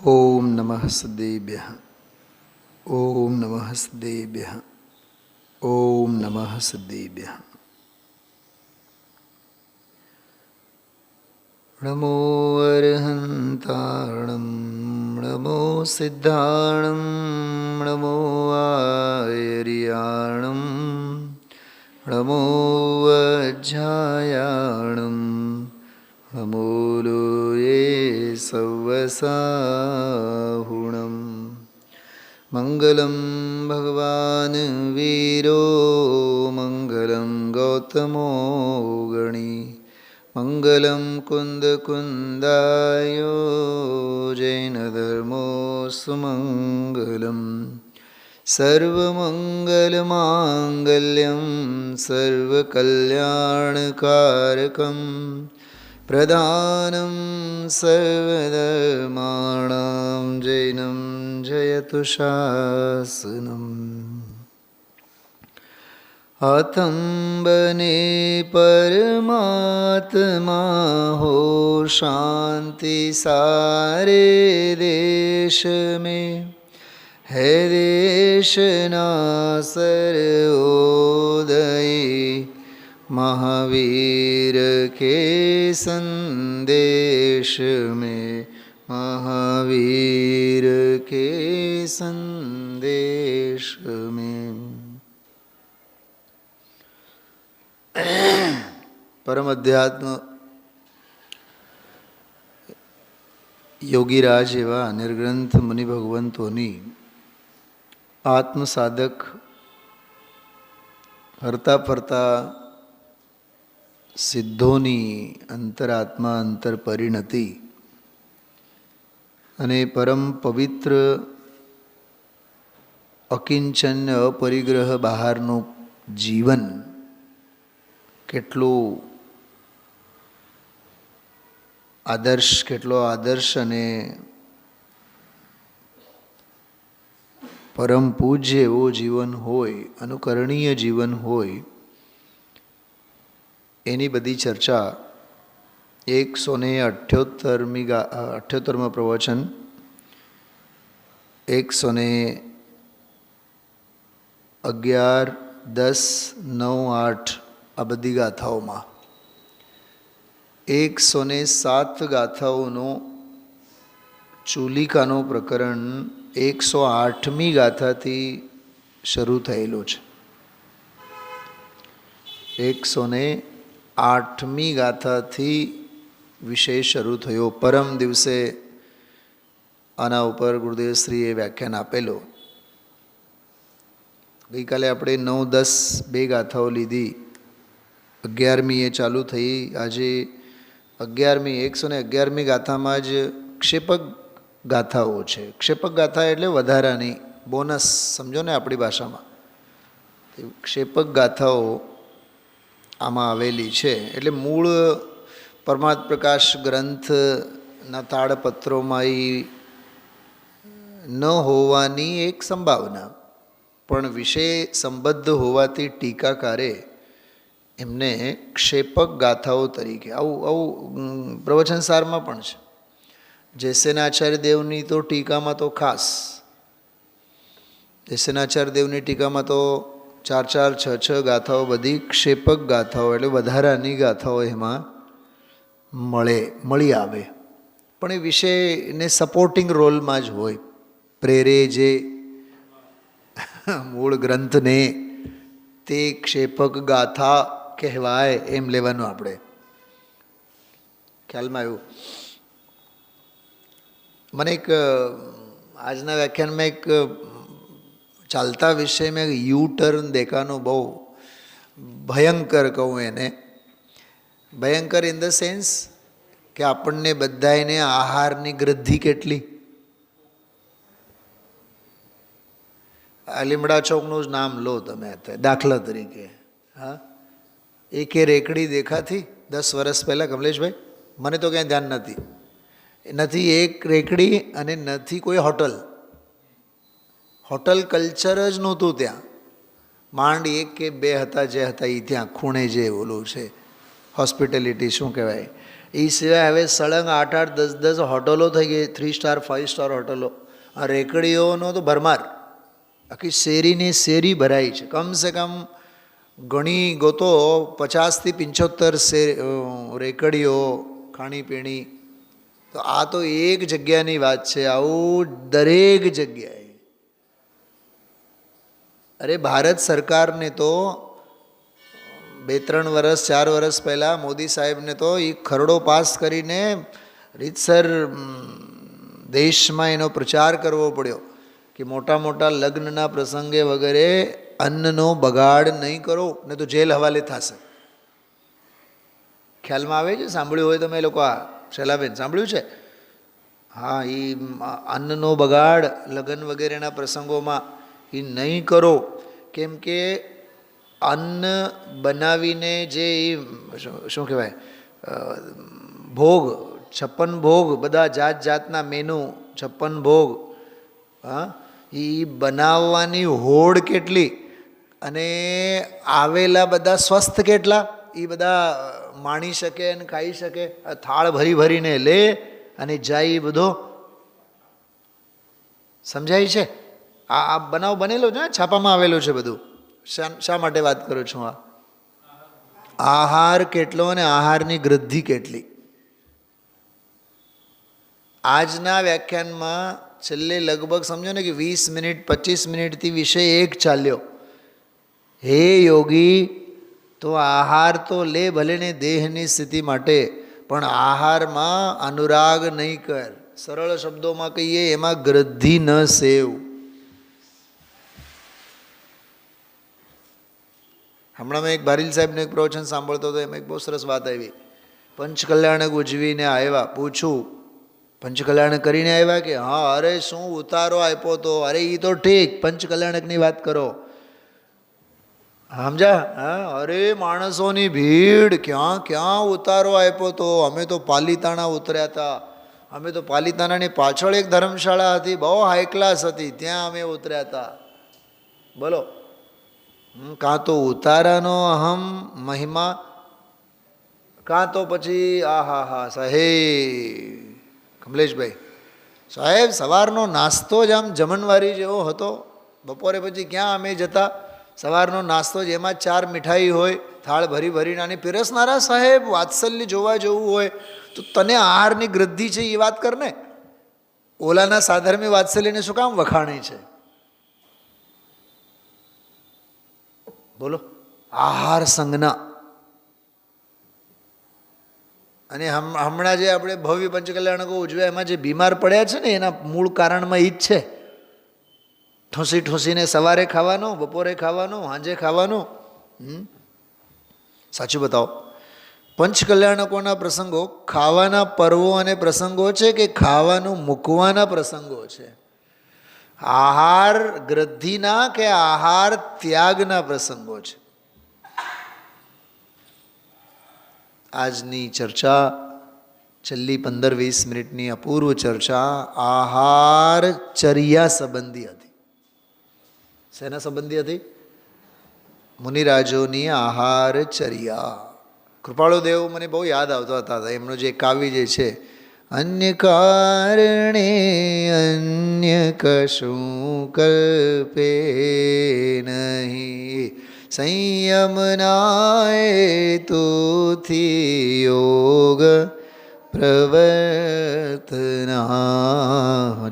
ઓમ નમઃ સદેભ્યઃ. ઓમ નમઃ સદેભ્યઃ. ઓમ નમઃ સદેભ્યઃ. નમો અરહંતાણં નમો સિદ્ધાણં નમો આયર્યાણં નમો વજ્જાયાણં નમો લોયે સવસાહુણં. મંગલં ભગવાન વીરો મંગલં ગૌતમો ગણી મંગલં કુંદકુંદાયો જૈનધર્મો સુમંગલં. સર્વમંગલમાંગલ્યં સર્વકલ્યાણકારકં પ્રધાनं સર્વધર્માણાં જૈનં જયતુ શાસનम्. आतंबने परमात्मा हो शांति सारे देश में है देशना सर्वोदय महावीर के संदेश में महावीर के संदेश में. પરમ અધ્યાત્મ યોગીરાજ એવા નિર્ગ્રંથ મુનિ ભગવંતોની આત્મસાધક હરતા ફરતા સિદ્ધોની અંતરાત્મા અંતર પરિણતિ અને પરમ પવિત્ર અકિંચન્ય અપરિગ્રહ બહારનું જીવન કેટલો આદર્શ અને પરમ પૂજ્ય એવો જીવન હોય, અનુકરણીય જીવન હોય, એની બધી ચર્ચા 178માં પ્રવચન 111, 10, 9, 8 આ બધી ગાથાઓમાં 107 ગાથાઓનો ચૂલિકાનો પ્રકરણ 108મી ગાથાથી શરૂ થયેલો છે. 108મી ગાથાથી વિષય શરૂ થયો. પરમ દિવસે આના ઉપર ગુરુદેવશ્રીએ વ્યાખ્યાન આપેલો. ગઈકાલે આપણે 9, 10 બે ગાથાઓ લીધી. 11મી એ ચાલુ થઈ. આજે 11મી 111મી ગાથામાં જ ક્ષેપક ગાથાઓ છે. ક્ષેપક ગાથા એટલે વધારાની બોનસ, સમજો ને આપણી ભાષામાં. ક્ષેપક ગાથાઓ આમાં આવેલી છે. એટલે મૂળ પરમાર્થ પ્રકાશ ગ્રંથના તાળપત્રોમાં એ ન હોવાની એક સંભાવના, પણ વિષય સંબદ્ધ હોવાથી ટીકાકારે એમને ક્ષેપક ગાથાઓ તરીકે આવું પ્રવચનસારમાં પણ છે. જયસેનાચાર્ય દેવની તો ટીકામાં તો ખાસ, જયસેનાચાર્ય દેવની ટીકામાં તો 4, 4, 6 ગાથાઓ બધી ક્ષેપક ગાથાઓ એટલે વધારાની ગાથાઓ એમાં મળી આવે. પણ એ વિષયને સપોર્ટિંગ રોલમાં જ હોય. પ્રેરે જે મૂળ ગ્રંથને તે ક્ષેપક ગાથા કહેવાય એમ લેવાનું. આપણે ખ્યાલમાં આવ્યું. મને એક આજના વ્યાખ્યાનમાં એક ચાલતા વિષયમાં એક યુ ટર્ન દેખાનો બહુ ભયંકર કહું એને. ભયંકર ઇન ધ સેન્સ કે આપણને બધાને આહારની ગ્રદ્ધિ કેટલી. આ લીમડા ચોકનું જ નામ લો તમે અત્યારે દાખલા તરીકે. હા, એકે રેકડી દેખાતી 10 વર્ષ પહેલાં કમલેશભાઈ? મને તો ક્યાંય ધ્યાન નથી એક રેકડી અને નથી કોઈ હોટલ. હોટલ કલ્ચર જ નહોતું ત્યાં. માંડ 1 કે 2 હતા જે હતા એ ત્યાં ખૂણે જે ઓલું છે હોસ્પિટેલિટી શું કહેવાય એ સિવાય હવે સળંગ 8-8, 10-10 હોટલો થઈ ગઈ, 3 સ્ટાર 5 સ્ટાર હોટલો. આ રેકડીઓનો તો ભરમાર, આખી શેરીની શેરી ભરાઈ છે. કમસે કમ ઘણી ગોતો 50થી 75 રેકડીઓ, ખાણીપીણી. તો આ તો એક જગ્યાની વાત છે, આવું દરેક જગ્યાએ. અરે ભારત સરકારને તો 2-3 વર્ષ 4 વર્ષ પહેલાં મોદી સાહેબને તો એ ખરડો પાસ કરીને રીતસર દેશમાં એનો પ્રચાર કરવો પડ્યો કે મોટા મોટા લગ્નના પ્રસંગે વગેરે અન્નનો બગાડ નહીં કરો, ને તો જેલ હવાલે થશે. ખ્યાલમાં આવે છે? સાંભળ્યું હોય તમે લોકો? આ શૈલાબેન સાંભળ્યું છે? હા, એ અન્નનો બગાડ લગ્ન વગેરેના પ્રસંગોમાં એ નહીં કરો. કેમ કે અન્ન બનાવીને જે શું કહેવાય, ભોગ, 56 ભોગ, બધા જાત જાતના મેનુ, 56 ભોગ, હા, એ બનાવવાની હોડ કેટલી, અને આવેલા બધા સ્વસ્થ કેટલા, એ બધા માણી શકે અને ખાઈ શકે. થાળ ભરી ભરીને લે અને જાય, એ બધો સમજાય છે? આ બનાવ બનેલો છે, છાપામાં આવેલું છે બધું. શા માટે વાત કરું છું? આ આહાર કેટલો અને આહારની ગૃદ્ધિ કેટલી. આજના વ્યાખ્યાનમાં છેલ્લે લગભગ સમજો ને કે 20 મિનિટ 25 મિનિટથી વિષય એક ચાલ્યો. હે યોગી, તો આહાર તો લે ભલે ને દેહની સ્થિતિ માટે, પણ આહારમાં અનુરાગ નહીં કર. સરળ શબ્દોમાં કહીએ, એમાં ગૃદ્ધિ ન સેવ. હમણાં મેં એક બારીલ સાહેબનું એક પ્રવચન સાંભળતો હતો, એમાં એક બહુ સરસ વાત આવી. પંચકલ્યાણક ઉજવીને આવ્યા, પૂછું પંચકલ્યાણક કરીને આવ્યા કે હા? અરે શું ઉતારો આપ્યો તો? અરે એ તો ઠીક, પંચકલ્યાણકની વાત કરો. સમજા? હા, અરે માણસોની ભીડ, ક્યાં ક્યાં ઉતારો આપ્યો તો. અમે તો પાલીતાણા ઉતર્યા હતા. અમે તો પાલીતાણાની પાછળ એક ધર્મશાળા હતી, બહુ હાઈ ક્લાસ હતી, ત્યાં અમે ઉતર્યા હતા. બોલો, કાં તો ઉતારાનો અહમ મહિમા, કાં તો પછી હા સાહેબ કમલેશભાઈ સાહેબ, સવારનો નાસ્તો જ આમ જમણવારી જેવો હતો. બપોરે પછી ક્યાં અમે જતા, સવારનો નાસ્તો જ, એમાં 4 મીઠાઈ હોય, થાળ ભરી ભરીને. અને પીરસનારા સાહેબ વાત્સલ્ય જોવા જવું હોય તો તને આહારની ગૃદ્ધિ છે એ વાત કર ને. ઓલાના સાધર્મી વાત્સલ્યને શું કામ વખાણે છે? બોલો, આહાર સંજ્ઞા. અને હમણાં જે આપણે ભવ્ય પંચકલ્યાણકો ઉજવ્યા, એમાં જે બીમાર પડ્યા છે ને, એના મૂળ કારણમાં એ જ છે. ઠૂંસી ઠૂંસીને સવારે ખાવાનું, બપોરે ખાવાનું, સાંજે ખાવાનું. સાચું બતાવો, પંચકલ્યાણકોના પ્રસંગો ખાવાના પર્વો અને પ્રસંગો છે કે ખાવાનું મૂકવાના પ્રસંગો છે? આહાર ગૃદ્ધિના કે આહાર ત્યાગના પ્રસંગો છે? આજની ચર્ચા, છેલ્લી 15-20 મિનિટની અપૂર્વ ચર્ચા આહાર ચર્યા સંબંધી હતી. શેના સંબંધી હતી? મુનિરાજોની આહાર ચર્યા. કૃપાળુદેવ મને બહુ યાદ આવતા હતા. એમનું જે કાવ્ય જે છે, અન્ય કારણે અન્ય કશું કલ્પે નહીં, સંયમ નાય તુથી યોગ પ્રવર્તના.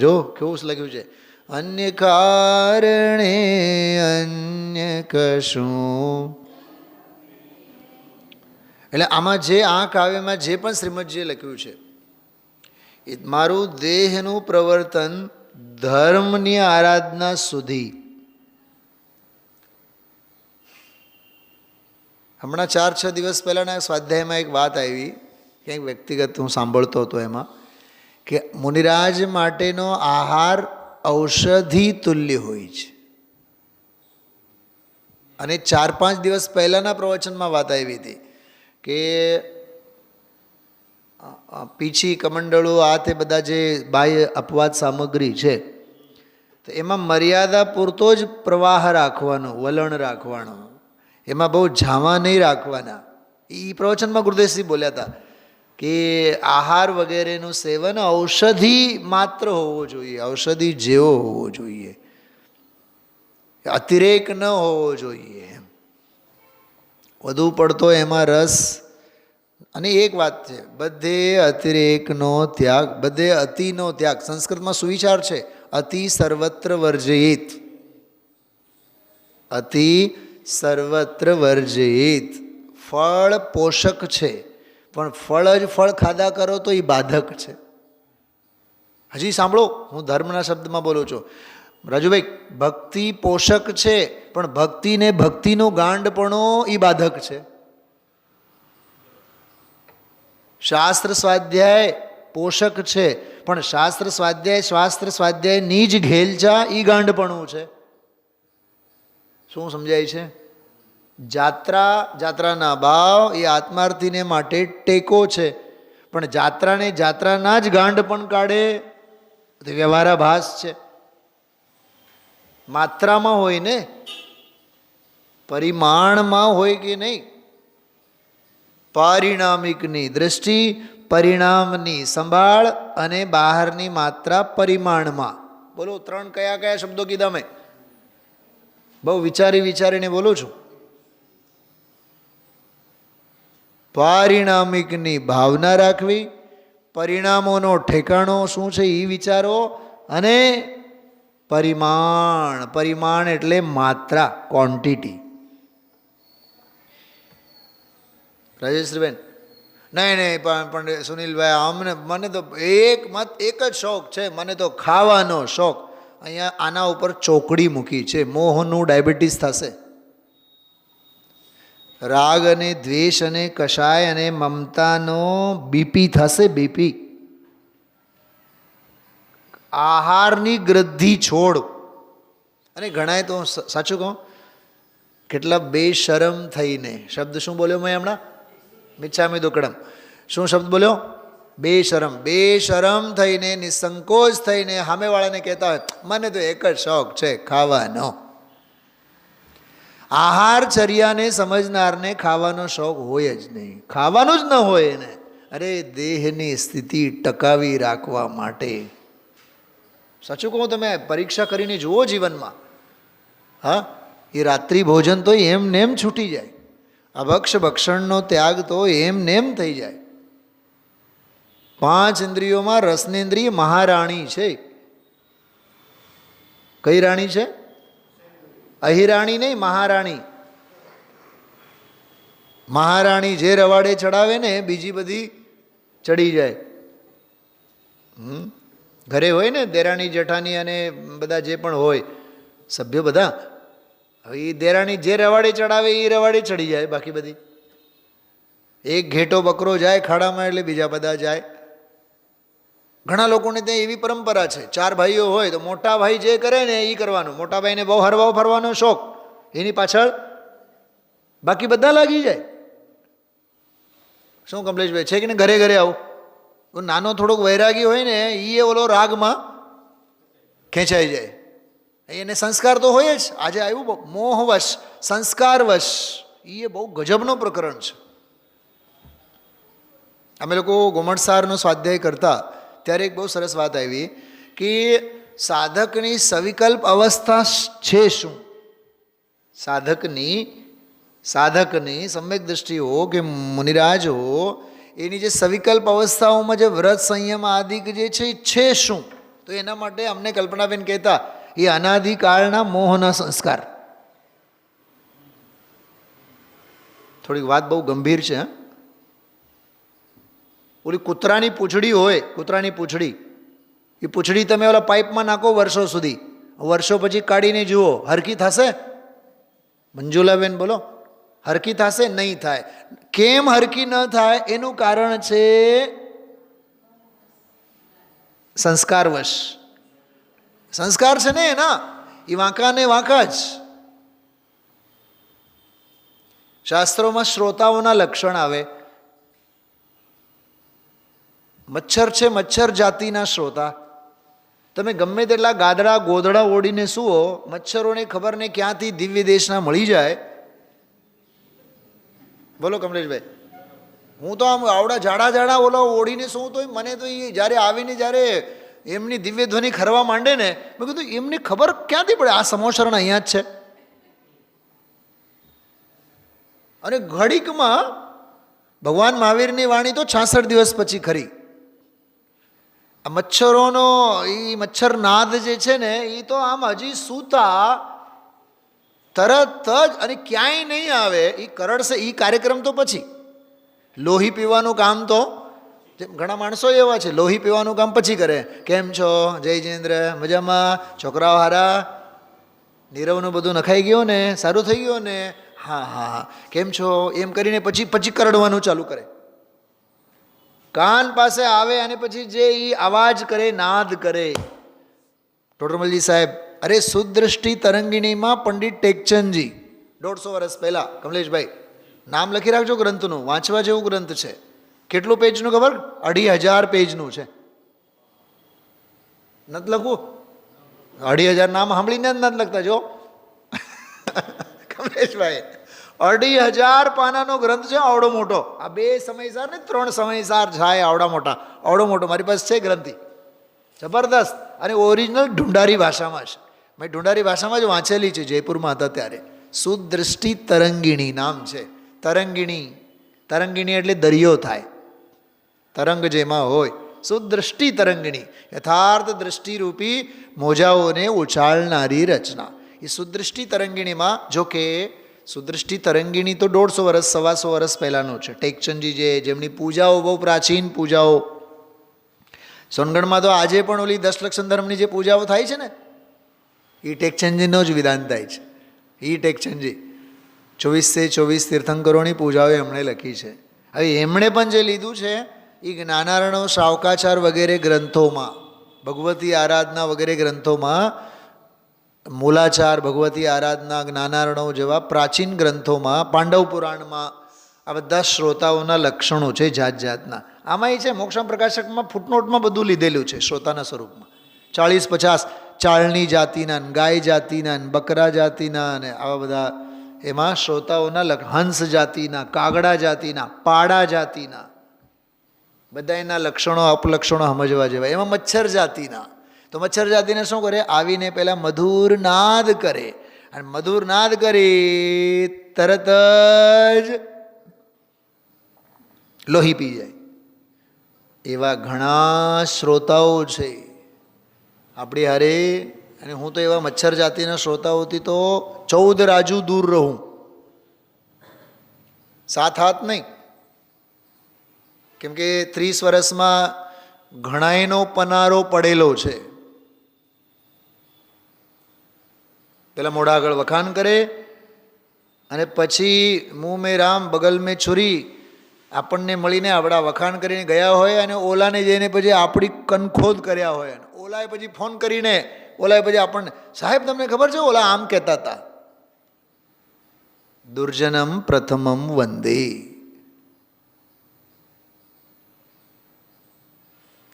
જો કેવું લખ્યું છે, અન્ય કારણે અન્ય કશું. એટલે આમાં જે આ કાવ્યમાં જે પણ શ્રીમદજીએ લખ્યું છે, એ મારું દેહનું પ્રવર્તન ધર્મની આરાધના સુધી. હમણાં 4-6 દિવસ પહેલાંના સ્વાધ્યાયમાં એક વાત આવી, ક્યાંક વ્યક્તિગત હું સાંભળતો હતો, એમાં કે મુનિરાજ માટેનો આહાર ઔષધિ તુલ્ય હોય છે. અને 4-5 દિવસ પહેલાંના પ્રવચનમાં વાત આવી હતી કે પીછી, કમંડળો, આ તે બધા જે બાહ્ય અપવાદ સામગ્રી છે, તો એમાં મર્યાદા પૂરતો જ પ્રવાહ રાખવાનો, વલણ રાખવાનું, એમાં બહુ ઝાવા નહીં રાખવાના. એ પ્રવચનમાં ગુરુદેવસિંહ બોલ્યા હતા કે આહાર વગેરેનું સેવન ઔષધિ માત્ર હોવો જોઈએ, ઔષધિ જેવો હોવો જોઈએ, અતિરેક ન હોવો જોઈએ, વધુ પડતો એમાં રસ. અને એક વાત છે, બધે અતિરેકનો ત્યાગ, બધે અતિનો ત્યાગ. સંસ્કૃતમાં સુવિચાર છે, અતિ સર્વત્ર વર્જયેત, અતિ સર્વત્ર વર્જયેત. ફળ પોષક છે, પણ ફળ જ ફળ ખાધા કરો તો એ બાધક છે. હજી સાંભળો, હું ધર્મના શબ્દમાં બોલું છું. રાજુભાઈ, ભક્તિ પોષક છે, પણ ભક્તિને ભક્તિનું ગાંડપણો એ બાધક છે. શાસ્ત્ર સ્વાધ્યાય પોષક છે, પણ શાસ્ત્ર સ્વાધ્યાયની જ ઘેલચા એ ગાંડપણું છે. શું સમજાય છે? જાત્રાના ભાવ એ આત્માર્થીને માટે ટેકો છે, પણ જાત્રાના જ ગાંડ પણ કાઢે તે વ્યવહારાભાસ છે. માત્રામાં હોય ને, પરિમાણમાં હોય કે નહીં. પારિણામિકની દૃષ્ટિ પરિણામની સંભાળ અને બહારની માત્રા પરિમાણમાં. બોલો, 3 કયા શબ્દો કીધા મેં? બહુ વિચારીને બોલું છું. પારિણામિકની ભાવના રાખવી, પરિણામોનો ઠેકાણો શું છે એ વિચારો, અને પરિમાણ એટલે માત્રા, ક્વોન્ટિટી. રાજેશ્રીબેન, નહીં પણ સુનિલભાઈ, મને તો એક જ શોખ છે, મને તો ખાવાનો શોખ. અહીંયા આના ઉપર ચોકડી મૂકી છે, મોહનું ડાયાબિટીસ થશે. રાગ અને દ્વેષ અને કષાય અને મમતાનો બીપી થશે, બીપી. આહારની ગ્રદ્ધિ છોડ. અને ઘણાએ તો સાચું કહું, કેટલા બેશરમ થઈને, શબ્દ શું બોલ્યો મેં હમણાં? મિચ્છામિ દુક્કડમ. શું શબ્દ બોલ્યો? બેશરમ થઈને, નિસંકોચ થઈને સામેવાળાને કહેતા હોય, મને તો એક જ શોખ છે, ખાવાનો. આહારચર્યાને સમજનારને ખાવાનો શોખ હોય જ નહીં, ખાવાનું જ ન હોય એને. અરે દેહની સ્થિતિ ટકાવી રાખવા માટે. સાચું કહું, તમે પરીક્ષા કરીને જુઓ જીવનમાં. હા, એ રાત્રિ ભોજન તો એમને એમ છૂટી જાય, અભક્ષ ભક્ષણનો ત્યાગ તો એમને એમ થઈ જાય. 5 ઇન્દ્રિયોમાં રસનેન્દ્રિય મહારાણી છે. કઈ રાણી છે? અહિરાણી નહીં, મહારાણી. મહારાણી જે રવાડે ચડાવે ને બીજી બધી ચડી જાય. ઘરે હોય ને દેરાણી જેઠાણી અને બધા જે પણ હોય સભ્યો બધા, હવે એ દેરાણી જે રવાડે ચડાવે એ રવાડે ચડી જાય, બાકી બધી. એક ઘેટો બકરો જાય ખાડામાં એટલે બીજા બધા જાય. ઘણા લોકોને ત્યાં એવી પરંપરા છે, 4 ભાઈઓ હોય તો મોટા ભાઈ જે કરે ને એ કરવાનું. મોટા ભાઈને બહુ હરવા ફરવાનો શોખ, એની પાછળ બાકી બધા લાગી જાય. શું કમલેશભાઈ છે કે ને? ઘરે આવું નાનો થોડોક વૈરાગી હોય ને એ ઓલો રાગમાં ખેંચાઈ જાય. એને સંસ્કાર તો હોય જ. આજે આવ્યું મોહવશ, સંસ્કારવશ, એ બહુ ગજબનો પ્રકરણ છે. અમે લોકો ગોમણસારનો સ્વાધ્યાય કરતા ત્યારે એક બહુ સરસ વાત આવી કે સાધકની સવિકલ્પ અવસ્થા છે શું? સાધકની સમ્યક દ્રષ્ટિ હો કે મુનિરાજ હો, એની જે સવિકલ્પ અવસ્થાઓમાં જે વ્રત સંયમ આદિ જે છે શું? તો એના માટે અમને કલ્પનાબેન કહેતા, એ અનાદિકાળના મોહના સંસ્કાર. થોડીક વાત બહુ ગંભીર છે. ઓલી કૂતરાની પૂંછડી હોય, કૂતરાની પૂંછડી, એ પૂંછડી તમે ઓલા પાઇપમાં નાખો વર્ષો સુધી, વર્ષો પછી કાઢીને જુઓ, હરકી થશે? મંજુલાબેન બોલો, હરકી થશે? નહીં થાય. કેમ હરકી ન થાય? એનું કારણ છે સંસ્કારવશ. સંસ્કાર છે ને એના, એ વાંકા ને વાંકા જ. શાસ્ત્રોમાં શ્રોતાઓના લક્ષણ આવે. મચ્છર છે, મચ્છર જાતિના શ્રોતા. તમે ગમે તેટલા ગાદડા ગોદડા ઓડીને સુવો, મચ્છરોને ખબર ને ક્યાંથી દિવ્ય દેશના મળી જાય. બોલો કમલેશભાઈ, હું તો આમ આવડા જાડા જાડા ઓલા ઓળીને શું તો મને તો એ જ્યારે આવીને જ્યારે એમની દિવ્ય ધ્વનિ ખરવા માંડે ને મેં કીધું એમને ખબર ક્યાંથી પડે આ સમોસરણ અહીંયા જ છે. અને ઘડીકમાં ભગવાન મહાવીરની વાણી તો 66 દિવસ પછી ખરી. આ મચ્છરોનો એ મચ્છરનાદ જે છે ને એ તો આમ હજી સૂતા તરત જ અને ક્યાંય નહીં આવે એ કરડશે. એ કાર્યક્રમ તો પછી લોહી પીવાનું કામ તો ઘણા માણસો એવા છે લોહી પીવાનું કામ પછી કરે. કેમ છો જય જયેન્દ્ર, મજામાં, છોકરાઓ હારા, નીરવનું બધું નખાઈ ગયું ને, સારું થઈ ગયું ને, હા હા હા કેમ છો, એમ કરીને પછી કરડવાનું ચાલુ કરે. કાન પાસે આવે અને પછી જે એ અવાજ કરે, નાદ કરે. ટોટરમલજી સાહેબ, અરે સુદ્રષ્ટિ તરંગિણીમાં પંડિત ટેકચંદજી 150 વર્ષ પહેલાં, કમલેશભાઈ નામ લખી રાખજો ગ્રંથનું, વાંચવા જેવું ગ્રંથ છે. કેટલું પેજનું ખબર? 2500 પેજનું છે. નથી લખવું? 2500 નામ સાંભળીને જ નથી લખતા જો કમલેશભાઈ. 2500 પાનાનો ગ્રંથ છે, આવડો મોટો. આ 2 સમયસાર ને 3 સમયસાર થાય આવડા મોટા, આવડો મોટો મારી પાસે છે ગ્રંથિ, જબરદસ્ત. અને ઓરિજિનલ ઢુંઢારી ભાષામાં છે. મેં ઢુંઢારી ભાષામાં જ વાંચેલી છે, જયપુરમાં હતા ત્યારે. સુદ્રષ્ટિ તરંગિણી નામ છે. તરંગિણી, તરંગિણી એટલે દરિયો થાય, તરંગ જેમાં હોય. સુદ્રષ્ટિ તરંગિણી, યથાર્થ દ્રષ્ટિરૂપી મોજાઓને ઉછાળનારી રચના. એ સુદ્રષ્ટિ તરંગિણીમાં, જો કે સુદ્રષ્ટિ તરંગિણી તો 150 વર્ષ 125 વર્ષ પહેલાંનું છે. ટેકચંદજી જેમની પૂજાઓ બહુ પ્રાચીન પૂજાઓ, સોનગઢમાં તો આજે પણ ઓલી 10 લક્ષણ ધર્મની જે પૂજાઓ થાય છે ને એ ટેકચંદજીનો જ વિધાન થાય છે. એ ટેકચંદજી 24 તીર્થંકરોની પૂજાઓ એમણે લખી છે. હવે એમણે પણ જે લીધું છે એ જ્ઞાનાર્ણવ, શાવકાચાર વગેરે ગ્રંથોમાં, ભગવતી આરાધના વગેરે ગ્રંથોમાં, મૂલાચાર, ભગવતી આરાધના, જ્ઞાનાર્ણવ જેવા પ્રાચીન ગ્રંથોમાં, પાંડવ પુરાણમાં આ બધા શ્રોતાઓના લક્ષણો છે જાત જાતના. આમાં એ છે મોક્ષમ પ્રકાશકમાં ફૂટનોટમાં બધું લીધેલું છે શ્રોતાના સ્વરૂપમાં. 40-50 ચાળની જાતિના, ગાય જાતિના, બકરા જાતિના અને આવા બધા એમાં શ્રોતાઓના હંસ જાતિના, કાગડા જાતિના, પાડા જાતિના બધા એના લક્ષણો અપલક્ષણો સમજવા જેવા. એમાં મચ્છર જાતિના, તો મચ્છર જાતિને શું કરે? આવીને પહેલાં મધુર નાદ કરે અને મધુર નાદ કરી તરત જ લોહી પી જાય. એવા ઘણા શ્રોતાઓ છે આપણી હારે. અને હું તો એવા મચ્છર જાતિના શ્રોતાઓથી તો 14 રાજુ દૂર રહું, 7 હાથ નહીં. કેમ કે 30 વર્ષમાં ઘણાયનો પનારો પડેલો છે. પેલા મોઢા આગળ વખાણ કરે અને પછી મુંહ મેં રામ બગલ મેં છુરી આપણને મળીને આપણા વખાણ કરીને ગયા હોય અને ઓલાને જઈને પછી આપણી કનખોદ કર્યા હોય. ઓલાએ પછી ફોન કરીને ઓલાએ પછી આપણને, સાહેબ તમને ખબર છે ઓલા આમ કહેતા હતા. દુર્જનમ પ્રથમમ વંદે.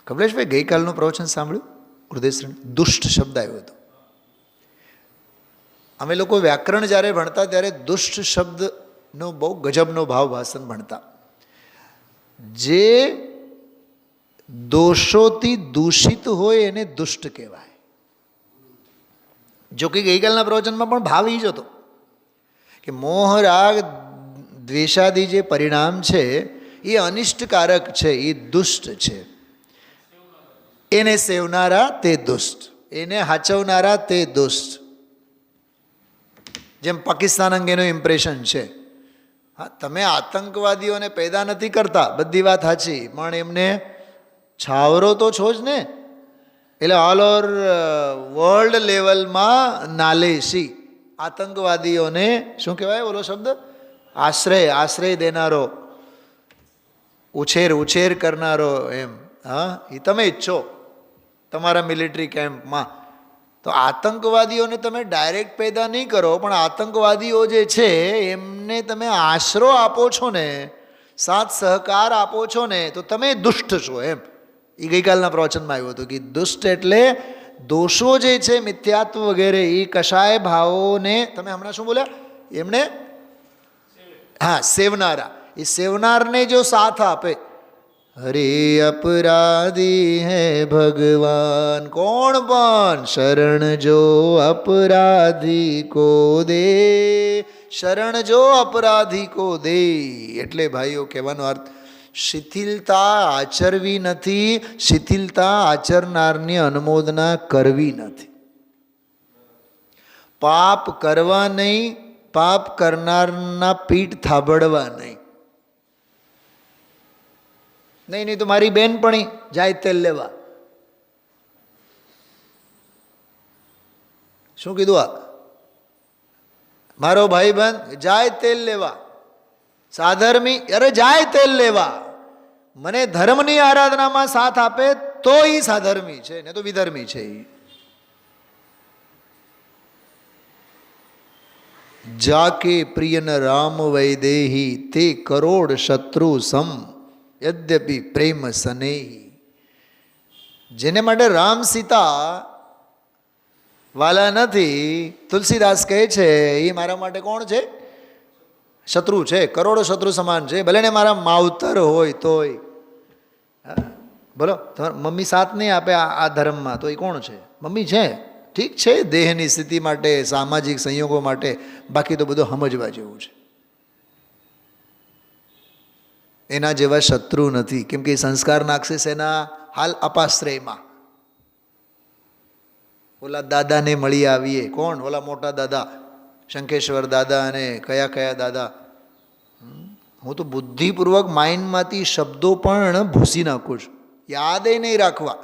કમલેશભાઈ ગઈકાલનું પ્રવચન સાંભળ્યું? હૃદયશ્રણ દુષ્ટ શબ્દ આવ્યો હતો. અમે લોકો વ્યાકરણ જ્યારે ભણતા ત્યારે દુષ્ટ શબ્દનો બહુ ગજબનો ભાવ ભાષણ ભણતા. જે દોષોથી દૂષિત હોય એને દુષ્ટ કહેવાય. જો કે ગઈકાલના પ્રવચનમાં પણ ભાવ એ જ હતો કે મોહ રાગ દ્વેષાદી જે પરિણામ છે એ અનિષ્ટકારક છે, એ દુષ્ટ છે. એને સેવનારા તે દુષ્ટ, એને હાચવનારા તે દુષ્ટ. જેમ પાકિસ્તાન અંગેનું ઇમ્પ્રેશન છે. હા, તમે આતંકવાદીઓને પેદા નથી કરતા, બધી વાત સાચી, પણ એમને છાવરો તો છો જ ને. એટલે ઓલ ઓવર વર્લ્ડ લેવલમાં નાલેશી આતંકવાદીઓને શું કહેવાય ઓલો શબ્દ? આશ્રય દેનારો, ઉછેર કરનારો, એમ. હા, એ તમે જ છો તમારા મિલિટરી કેમ્પમાં. તો આતંકવાદીઓને તમે ડાયરેક્ટ પેદા નહીં કરો, પણ આતંકવાદીઓ જે છે એમને તમે આશરો આપો છો ને, સાથ સહકાર આપો છો ને, તો તમે દુષ્ટ છો એમ. એ ગઈકાલના પ્રવચનમાં આવ્યું હતું કે દુષ્ટ એટલે દોષો જે છે મિથ્યાત્વ વગેરે એ કશાય ભાવોને તમે હમણાં શું બોલ્યા? એમને હા સેવનારા. એ સેવનારને જો સાથ આપે, હરે અપરાધી હૈ ભગવાન, કોણ પણ શરણ જો અપરાધી કો દે, શરણ જો અપરાધી કો દે. એટલે ભાઈઓ કહેવાનો અર્થ, શિથિલતા આચરવી નથી, શિથિલતા આચરનારની અનુમોદના કરવી નથી. પાપ કરવા નહીં, પાપ કરનારના પીઠ થાબડવા નહીં. નહીં તો મારી બેનપણી જાય તેલ લેવા. શું કીધું આ? મારો ભાઈબંધ જાય તેલ લેવા, સાધર્મી અરે જાય તેલ લેવા. મને ધર્મની આરાધનામાં સાથ આપે તો એ સાધર્મી છે, ને તો વિધર્મી છે. જાકે પ્રિયન રામ વૈદેહી તે કરોડ શત્રુ સમ યદ્યપિ પ્રેમ સનેહી. જેને માટે રામ સીતા વાલા નથી, તુલસીદાસ કહે છે એ મારા માટે કોણ છે? શત્રુ છે, કરોડો શત્રુ સમાન છે. ભલે ને મારા માવતર હોય તોય. બોલો, મમ્મી સાથ નહીં આપે આ ધર્મમાં તો એ કોણ છે? મમ્મી છે, ઠીક છે, દેહની સ્થિતિ માટે, સામાજિક સંયોગો માટે, બાકી તો બધું સમજવા જેવું છે. એના જેવા શત્રુ નથી, કેમ કે સંસ્કાર નાખશે એના હાલ અપાશ્રયમાં. ઓલા દાદાને મળી આવીએ. કોણ? ઓલા મોટા દાદા શંખેશ્વર દાદા અને કયા કયા દાદા. હું તો બુદ્ધિપૂર્વક માઇન્ડમાંથી શબ્દો પણ ભૂસી નાખું છું, યાદ નહીં રાખવા.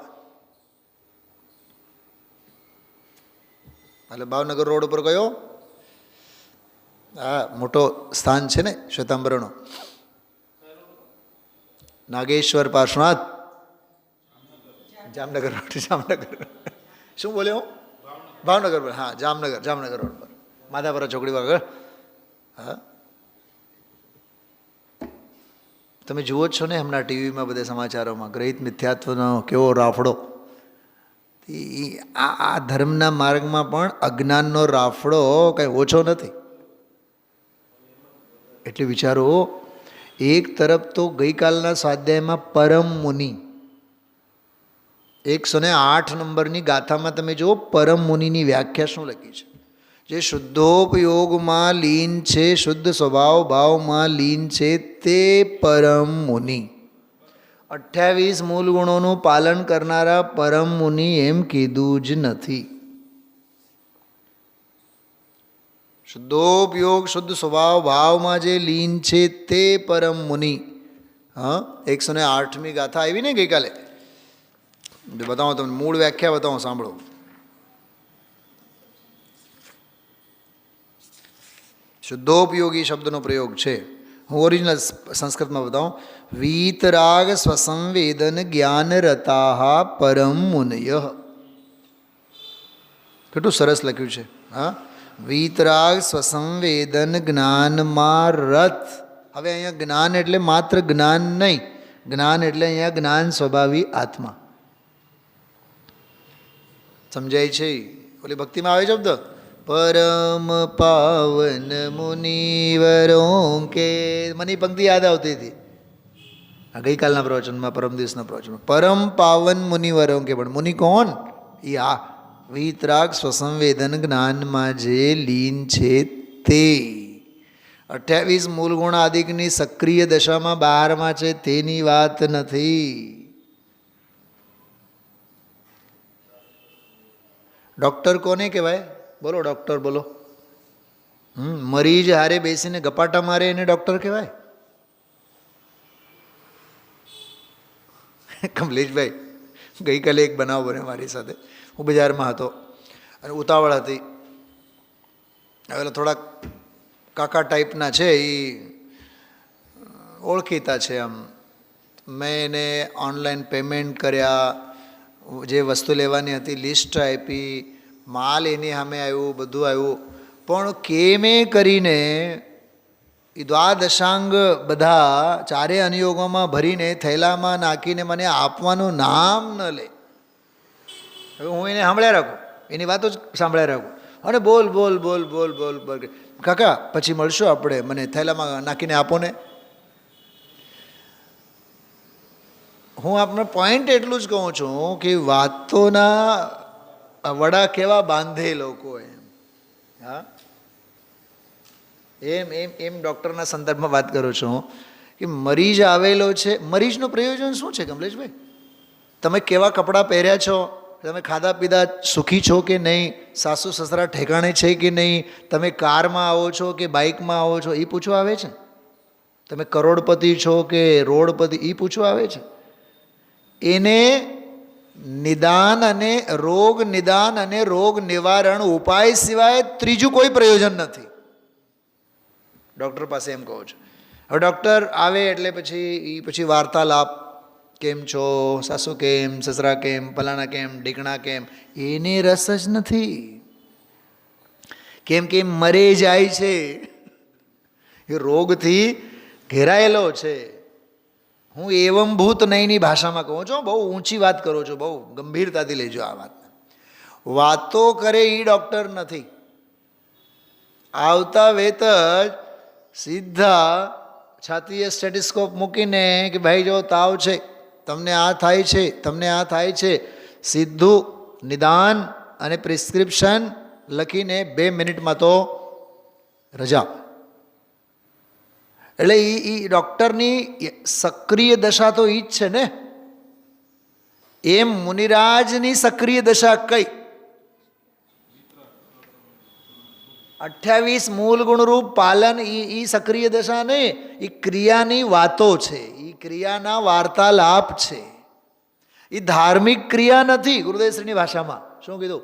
એટલે ભાવનગર રોડ ઉપર કયો હા મોટો સ્થાન છે ને શ્વેતાંબરનો, નાગેશ્વર પાર્શ્વનાથ, જામનગર રોડ. જામનગર શું બોલ્યો? ભાવનગર. હા, જામનગર રોડ પર માધાપરા ચોકડી આગળ. હા, તમે જુઓ જ છો ને હમણાં ટીવીમાં, બધા સમાચારોમાં ગ્રહિત મિથ્યાત્વનો કેવો રાફડો. આ ધર્મના માર્ગમાં પણ અજ્ઞાનનો રાફડો કંઈ ઓછો નથી. એટલે વિચારો, એક તરફ તો ગઈકાલના સ્વાધ્યાયમાં પરમ મુનિ 108 નંબરની ગાથામાં તમે જુઓ પરમ મુનિની વ્યાખ્યા શું લખી છે. જે શુદ્ધોપયોગમાં લીન છે, શુદ્ધ સ્વભાવ ભાવમાં લીન છે, તે પરમ મુનિ. 28 મૂળ ગુણોનું પાલન કરનારા પરમ મુનિ એમ કીધું જ નથી. શુદ્ધોપયોગ શુદ્ધ સ્વભાવ ભાવમાં જે લીન છે તે પરમ મુનિ. હા, 108મી ગાથા આવી ને ગઈકાલે. બતાવો તમને મૂળ વ્યાખ્યા બતાવો, સાંભળો. શુદ્ધોપયોગી શબ્દનો પ્રયોગ છે, હું ઓરિજિનલ સંસ્કૃતમાં બતાવું. વીતરાગ સ્વસંવેદન જ્ઞાનરતા પરમ મુનય. કેટલું સરસ લખ્યું છે. હા, વીતરાગ સ્વસંવેદન જ્ઞાનમાં રત. હવે અહીંયા જ્ઞાન એટલે માત્ર જ્ઞાન નહીં, જ્ઞાન એટલે અહીંયા જ્ઞાન સ્વભાવી આત્મા. સમજાય છે? ઓલી ભક્તિમાં આવે શબ્દ પરમ પાવન મુનિવરો કે, મને પંક્તિ યાદ આવતી હતી આ ગઈકાલના પ્રવચનમાં, પરમ દિવસના પ્રવચનમાં. પરમ પાવન મુનિવરો કે, પણ મુનિ કોણ? એ આ વીતરાગ સ્વસંવેદન જ્ઞાનમાં જે લીન છે તે. 28 મૂળ ગુણ આદિકની સક્રિય દશામાં બહારમાં છે તેની વાત નથી. ડૉક્ટર કોને કહેવાય? બોલો, ડૉક્ટર બોલો. મરીજ હારે બેસીને ગપાટા મારે એને ડૉક્ટર કહેવાય? કમલેશભાઈ, ગઈકાલે એક બનાવ બન્યો મારી સાથે. હું બજારમાં હતો અને ઉતાવળ હતી. હવે થોડાક કાકા ટાઈપના છે, એ ઓળખીતા છે આમ. મેં એને ઓનલાઈન પેમેન્ટ કર્યા, જે વસ્તુ લેવાની હતી લિસ્ટ આપી, માલ એની સામે આવ્યું, બધું આવ્યું. પણ કેમે કરીને એ દ્વાદશાંગ બધા ચારે અનુયોગોમાં ભરીને થેલામાં નાખીને મને આપવાનું નામ ન લે. હવે હું એને સાંભળ્યા રાખું, એની વાતો જ સાંભળ્યા રાખું, અને બોલ બોલ બોલ બોલ બોલ બોલ. કાકા પછી મળશું આપણે, મને થેલામાં નાખીને આપો ને. હું આપને પોઈન્ટ એટલું જ કહું છું કે વાતોના વડા કેવા બાંધે લોકો એમ. હા, એમ એમ એમ ડૉક્ટરના સંદર્ભમાં વાત કરું છું કે મરીજ આવેલો છે, મરીજનું પ્રયોજન શું છે કમલેશભાઈ? તમે કેવા કપડાં પહેર્યા છો, તમે ખાધા પીધા સુખી છો કે નહીં, સાસુ સસરા ઠેકાણે છે કે નહીં, તમે કારમાં આવો છો કે બાઇકમાં આવો છો એ પૂછવા આવે છે? તમે કરોડપતિ છો કે રોડપતિ એ પૂછવા આવે છે? એને નિદાન અને રોગ નિવારણ ઉપાય સિવાય ત્રીજું કોઈ પ્રયોજન નથી. ડૉક્ટર પાસે એમ કહો છો. હવે ડૉક્ટર આવે એટલે પછી વાર્તાલાપ, કેમ છો, સાસુ કેમ, સસરા કેમ, ફલાણા કેમ, ઢીકણા કેમ, એને રસ જ નથી. કેમ કે મરે જાય છે, એ રોગથી ઘેરાયેલો છે. હું એવમ ભૂત નહીંની ભાષામાં કહું છું, બહુ ઊંચી વાત કરું છું, બહુ ગંભીરતાથી લેજો આ વાત. વાતો કરે એ ડૉક્ટર નથી. આવતા વેત જ સીધા છાતીએ સ્ટેટિસ્કોપ મૂકીને કે ભાઈ જો તાવ છે, તમને આ થાય છે, તમને આ થાય છે, સીધું નિદાન અને પ્રિસ્ક્રિપ્શન લખીને 2 મિનિટમાં તો રજા. એટલે એ ડૉક્ટરની સક્રિય દશા તો એ જ છે ને. એમ મુનિરાજની સક્રિય દશા કઈ? 28 મૂળ ગુણરૂપ પાલન એ સક્રિય દશા નહીં, એ ક્રિયાની વાતો છે, એ ક્રિયાના વાર્તાલાપ છે. એ ધાર્મિક ક્રિયા નથી. ગુરુદેવશ્રીની ભાષામાં શું કીધું?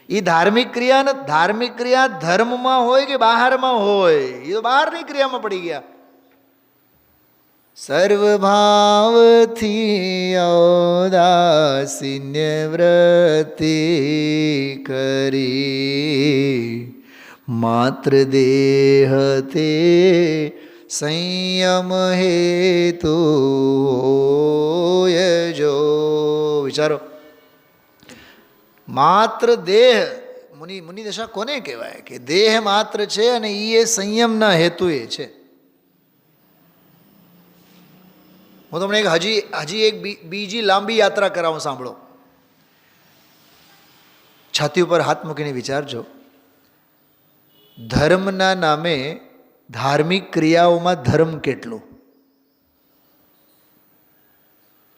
એ ધાર્મિક ક્રિયા નથી. ધાર્મિક ક્રિયા ધર્મમાં હોય કે બહારમાં હોય, એ તો બહારની ક્રિયામાં પડી ગયા. સર્વભાવથી ઔદાસીન્ય વ્રતિ કરી, માત્ર દેહ તે સંયમ હેતુ જો. વિચારો, માત્ર દેહ, મુનિ દશા કોને કહેવાય? કે દેહ માત્ર છે અને એ સંયમના હેતુ એ છે. હું તમને હજી એક બીજી લાંબી યાત્રા કરાવું, સાંભળો. છાતી ઉપર હાથ મૂકીને વિચારજો. ધર્મના નામે ધાર્મિક ક્રિયાઓમાં ધર્મ કેટલો?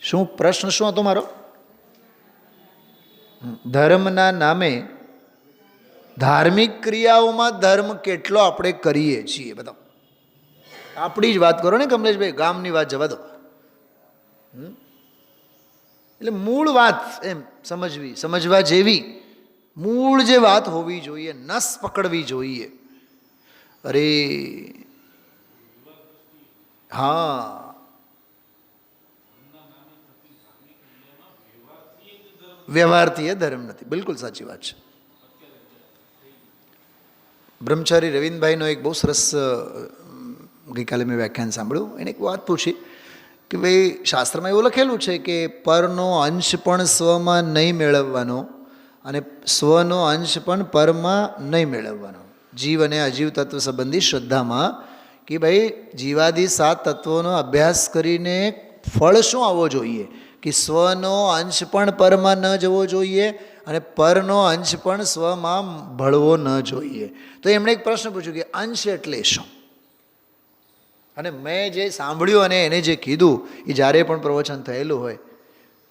શું પ્રશ્ન શું હતો મારો? ધર્મના નામે ધાર્મિક ક્રિયાઓમાં ધર્મ કેટલો આપણે કરીએ છીએ? બધા આપણી જ વાત કરો ને કમલેશભાઈ, ગામની વાત જવા દો. એટલે મૂળ વાત એમ સમજવા જેવી મૂળ જે વાત હોવી જોઈએ, નસ પકડવી જોઈએ. અરે હા, વ્યવહારથી એ ધર્મ નથી. બિલકુલ સાચી વાત છે. બ્રહ્મચારી રવિન્દ્રભાઈનો એક બહુ સરસ ગઈકાલે મેં વ્યાખ્યાન સાંભળ્યું. એને એક વાત પૂછી કે ભાઈ, શાસ્ત્રમાં એવું લખેલું છે કે પરનો અંશ પણ સ્વમાં નહીં મેળવવાનો અને સ્વનો અંશ પણ પરમાં નહીં મેળવવાનો. જીવ અને અજીવ તત્વ સંબંધી શ્રદ્ધામાં કે ભાઈ જીવાદી 7 તત્વોનો અભ્યાસ કરીને ફળ શું આવવો જોઈએ? કે સ્વનો અંશ પણ પરમાં ન જવો જોઈએ અને પરનો અંશ પણ સ્વમાં ભળવો ન જોઈએ. તો એમણે એક પ્રશ્ન પૂછ્યો કે અંશ એટલે શું? અને મેં જે સાંભળ્યું અને એને જે કીધું એ જ્યારે પણ પ્રવચન થયેલું હોય,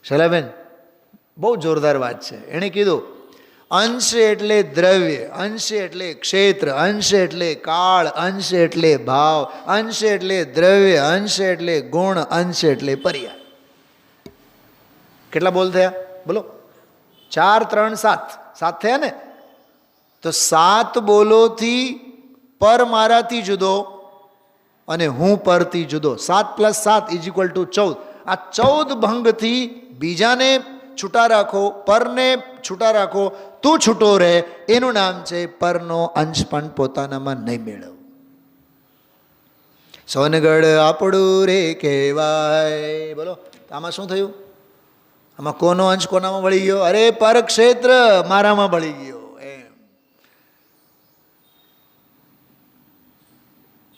શૈલાબેન બહુ જોરદાર વાત છે. એણે કીધું અંશ એટલે દ્રવ્ય, અંશ એટલે ક્ષેત્ર, અંશ એટલે કાળ, અંશ એટલે ભાવ, અંશ એટલે દ્રવ્ય, અંશ એટલે ગુણ, અંશ એટલે પર્યાય. કેટલા બોલ થયા? બોલો. 4, 3, 7 થયા ને? તો 7 બોલોથી પર મારાથી જુદો અને હું પરથી જુદો. 7 + 7 = 14. આ 14 ભંગથી બીજાને છૂટા રાખો, પરને છૂટા રાખો, તું છૂટો રહે. એનું નામ છે પરનો અંશ પણ પોતાનામાં નહીં મેળવ. સોનગઢ આપણું રે કહેવાય. બોલો, આમાં શું થયું? આમાં કોનો અંશ કોનામાં વળી ગયો? અરે પર ક્ષેત્ર મારામાં વળી ગયો. એમ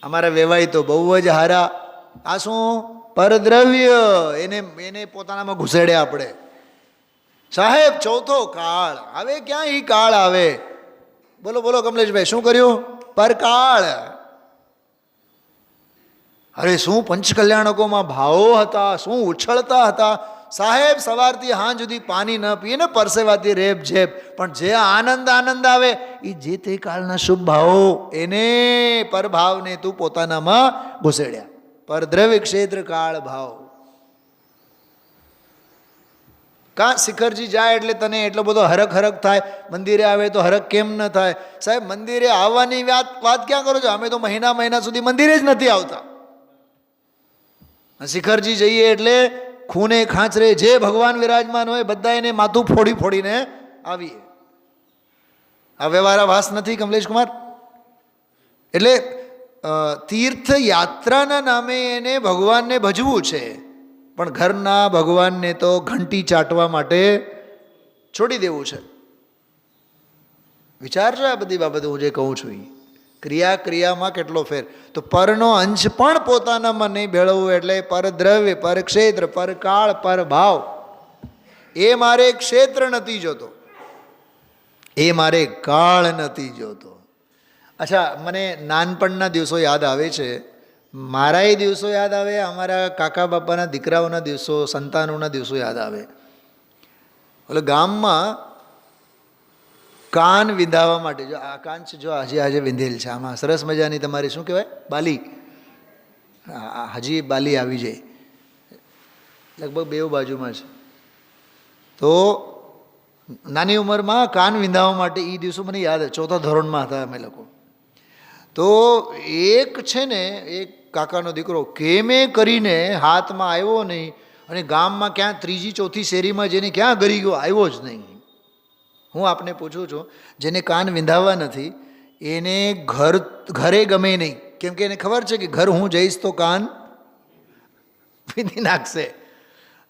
અમારા વેવાય તો બહુ જ હારા. આ શું? પરદ્રવ્ય એને પોતાનામાં ઘુસેડ્યા આપણે. સાહેબ ચોથો કાળ હવે ક્યાં એ કાળ આવે? બોલો બોલો કમલેશભાઈ, શું કર્યું? પરકાળ. અરે શું પંચકલ્યાણકોમાં ભાવો હતા, શું ઉછળતા હતા સાહેબ. સવારથી હાંજ સુધી પાણી ન પીએ ને પરસેવાથી રેપ ઝેપ, પણ જે આનંદ આવે એ જે તે કાળના શુભ ભાવો એને પરભાવને તું પોતાનામાં ઘુસેડ્યા. પરદ્રવ્ય ક્ષેત્ર કાળ ભાવ. કાં શિખરજી જાય એટલે તને એટલો બધો હરખ થાય, મંદિરે આવે તો હરખ કેમ ન થાય? સાહેબ મંદિરે આવવાની વાત ક્યાં કરો છો? અમે તો મહિના સુધી મંદિરે જ નથી આવતા. શિખરજી જઈએ એટલે ખૂને ખાંચરે જે ભગવાન વિરાજમાન હોય બધા એને માથું ફોડીને આવીએ. આ વ્યવહારાભાસ નથી કમલેશકુમાર? એટલે તીર્થયાત્રાના નામે એને ભગવાનને ભજવું છે, પણ ઘરના ભગવાનને તો ઘંટી ચાટવા માટે છોડી દેવું છે. વિચારજો આ બધી બાબતો હું જે કહું છું એ. ક્રિયામાં કેટલો ફેર. તો પરનો અંશ પણ પોતાનામાં નહીં ભેળવવું એટલે પરદ્રવ્ય, પરક્ષેત્ર, પરકાળ, પરભાવ. એ મારે ક્ષેત્ર નથી જોતો, એ મારે કાળ નથી જોતો. અચ્છા, મને નાનપણના દિવસો યાદ આવે છે. મારા એ દિવસો યાદ આવે, અમારા કાકા બાપાના દીકરાઓના દિવસો, સંતાનોના દિવસો યાદ આવે. એટલે ગામમાં કાન વિંધાવા માટે, જો આ કાન છે, જો આજે વિંધેલ છે, આમાં સરસ મજાની તમારી શું કહેવાય બાલી, હજી બાલી આવી જાય, લગભગ બેઉ બાજુમાં છે. તો નાની ઉંમરમાં કાન વિંધાવા માટે એ દિવસો મને યાદ છે. ચોથા ધોરણમાં હતા અમે લોકો. તો એક છે ને એક કાકાનો દીકરો કેમે કરીને હાથમાં આવ્યો નહીં, અને ગામમાં ક્યાં ત્રીજી ચોથી શેરીમાં જેને ક્યાં ગરી ગયો આવ્યો જ નહીં. હું આપને પૂછું છું, જેને કાન વિંધાવા નથી એને ઘરે ગમે નહીં, કેમ કે એને ખબર છે કે ઘર હું જઈશ તો કાન વિંધી નાખશે.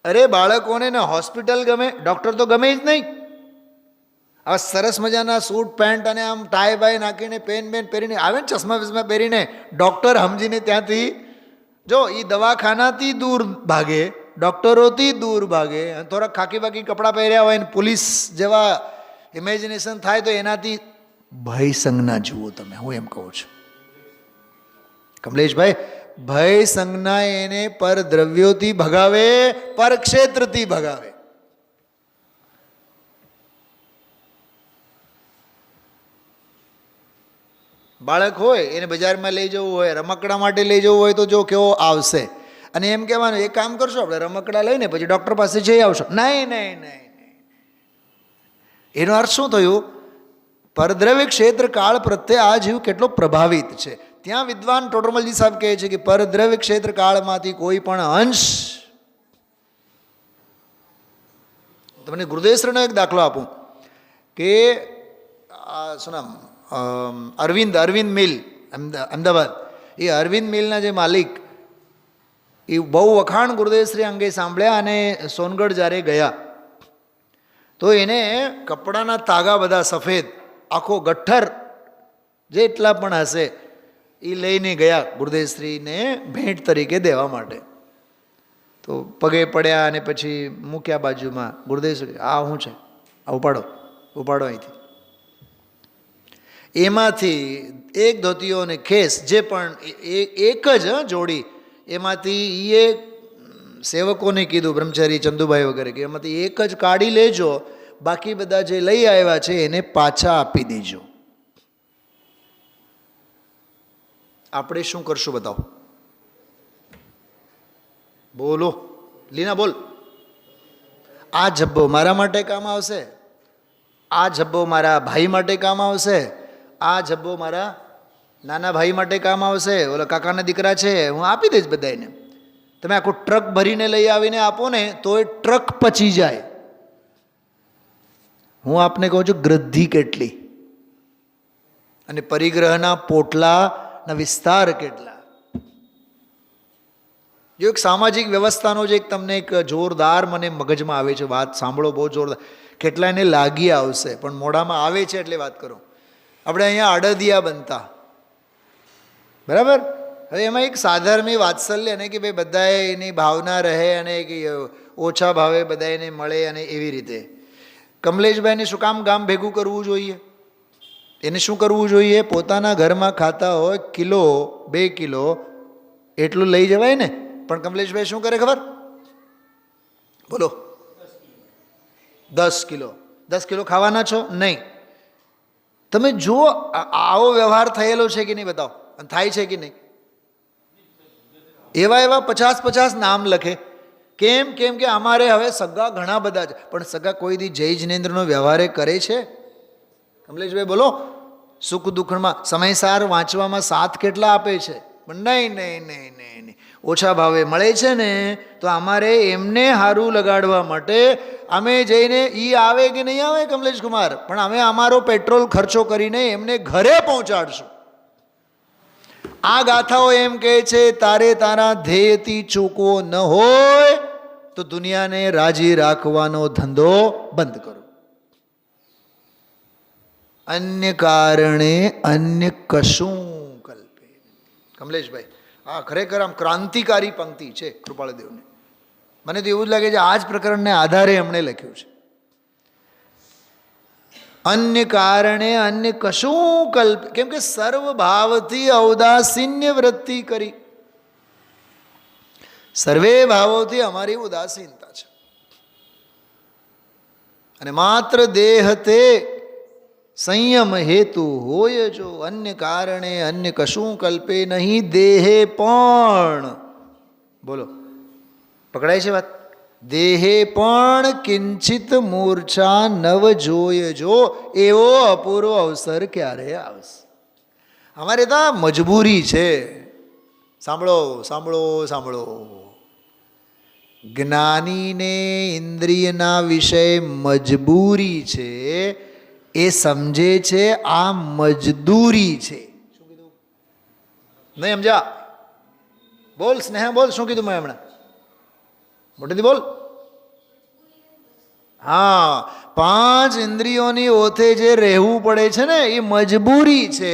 અરે બાળકોને ને હોસ્પિટલ ગમે, ડૉક્ટર તો ગમે જ નહીં. આ સરસ મજાના સૂટ પેન્ટ અને આમ ટાઈ બાય નાખીને પેન પહેરીને આવે ને, ચશ્મા બસમા પહેરીને ડૉક્ટર સમજીને ત્યાંથી જો એ દવાખાનાથી દૂર ભાગે, ડૉક્ટરોથી દૂર ભાગે, થોડાક ખાકી બાકી કપડાં પહેર્યા હોય ને પોલીસ જેવા ઇમેજિનેશન થાય તો એનાથી ભય સંજ્ઞા જુઓ તમે. હું એમ કહું છું કમલેશભાઈ, ભય સંજ્ઞા એને પર દ્રવ્યોથી ભગાવે, પર ક્ષેત્રથી ભગાવે. બાળક હોય એને બજારમાં લઈ જવું હોય, રમકડા માટે લઈ જવું હોય તો જો કેવો આવશે, અને એમ કહેવાનું એક કામ કરશો આપણે રમકડા લઈને પછી ડૉક્ટર પાસે જઈ આવશો. નહીં. એનો અર્થ શું થયું? પરદ્રવ્ય ક્ષેત્ર કાળ પ્રત્યે આ જીવ કેટલો પ્રભાવિત છે. ત્યાં વિદ્વાન ટોડરમલજી સાહેબ કહે છે કે પરદ્રવ્ય ક્ષેત્ર કાળમાંથી કોઈ પણ અંશ, તમને ગુરુદેવશ્રીનો એક દાખલો આપું કે શું નામ, અરવિંદ મિલ અમદાવાદ, એ અરવિંદ મિલના જે માલિક, એ બહુ વખાણ ગુરુદેવશ્રી અંગે સાંભળ્યા, અને સોનગઢ જ્યારે ગયા તો એને કપડાના તાગા બધા સફેદ, આખો ગઠ્ઠર જેટલા પણ હશે એ લઈને ગયા ગુરુદેવશ્રીને ભેટ તરીકે દેવા માટે. તો પગે પડ્યા અને પછી મૂક્યા બાજુમાં. ગુરુદેવશ્રી આ શું છે? આ ઉપાડો અહીંથી. એમાંથી એક ધોતીઓ અને ખેસ, જે પણ એક જ જોડી, એમાંથી એ સેવકોને કીધું, બ્રહ્મચારી ચંદુભાઈ વગેરે, કે એમાંથી એક જ કાઢી લેજો, બાકી બધા જે લઈ આવ્યા છે એને પાછા આપી દેજો. આપણે શું કરશું બતાવો? બોલો લીના, બોલ. આ જબ્બો મારા માટે કામ આવશે, આ જબ્બો મારા ભાઈ માટે કામ આવશે, આ જબ્બો મારા નાના ભાઈ માટે કામ આવશે, ઓલા કાકાના દીકરા છે હું આપી દઈશ બધાને. તમે આખું ટ્રક ભરીને લઈ આવીને આપો ને તો એ ટ્રક પચી જાય. હું આપને કહું છું ગૃદ્ધિ કેટલી અને પરિગ્રહના પોટલાના વિસ્તાર કેટલા. જો એક સામાજિક વ્યવસ્થાનો જે એક તમને એક જોરદાર મને મગજમાં આવે છે વાત, સાંભળો, બહુ જોરદાર. કેટલાને લાગી આવશે પણ મોઢામાં આવે છે એટલે વાત કરો. આપણે અહીંયા અડદિયા બનતા, બરાબર? હવે એમાં એક સાધર્મી વાત્સલ્ય ને કે ભાઈ બધાએ એની ભાવના રહે અને કે ઓછા ભાવે બધા એને મળે અને એવી રીતે કમલેશભાઈને શું કામ ગામ ભેગું કરવું જોઈએ? એને શું કરવું જોઈએ? પોતાના ઘરમાં ખાતા હોય કિલો 2 કિલો એટલું લઈ જવાય ને. પણ કમલેશભાઈ શું કરે ખબર? બોલો. 10 કિલો. 10 કિલો ખાવાના છો? નહીં. તમે જુઓ આવો વ્યવહાર થયેલો છે કે નહીં? બતાવો. અને થાય છે કે નહીં? એવા 50 નામ લખે. કેમ? કેમ કે અમારે હવે સગા ઘણા બધા છે, પણ સગા કોઈ દી જય જિનેન્દ્રનો વ્યવહાર કરે છે? કમલેશભાઈ બોલો. સુખ દુઃખમાં સમયસાર વાંચવામાં સાથ કેટલા આપે છે? પણ નહીં. ઓછા ભાવે મળે છે ને તો અમારે એમને સારું લગાડવા માટે અમે જઈને આવે કે નહીં આવે કમલેશ કુમાર, પણ અમે અમારો પેટ્રોલ ખર્ચો કરીને એમને ઘરે પહોંચાડશું. આ ગાથાઓ એમ કહે છે તારે તારા ધ્યેયથી ચૂકવો ન હોય તો દુનિયાને રાજી રાખવાનો ધંધો બંધ કરો. અન્ય કારણે અન્ય કશું કલ્પે. કમલેશભાઈ આ ખરેખર આમ ક્રાંતિકારી પંક્તિ છે કૃપાળદેવને. મને તો એવું જ લાગે છે આ જ પ્રકરણને આધારે એમણે લખ્યું છે. અન્ય કારણે અન્ય કશું કલ્પ. કેમ કે સર્વભાવથી ઔદાસીન્ય વૃત્તિ કરી. સર્વે ભાવોથી અમારી ઉદાસીનતા છે અને માત્ર દેહ તે સંયમ હેતુ હોય જો. અન્ય કારણે અન્ય કશું કલ્પે નહીં દેહે પણ. બોલો પકડાય છે વાત? દેહે પણ કિંચિત મૂર્છા નવ જોય જો. એવો અપૂર્વ અવસર ક્યારે આવશે? અમારે તો મજબૂરી છે. સાંભળો. જ્ઞાનીને ઇન્દ્રિયના વિષય મજબૂરી છે. એ સમજે છે આ મજદૂરી છે. શું કીધું? નહીં સમજા? બોલ સ્નેહા બોલ. શું કીધું મેં હમણાં? મોટેથી બોલ. હા, 5 ઇન્દ્રિયોની ઓથે જે રહેવું પડે છે ને એ મજબૂરી છે.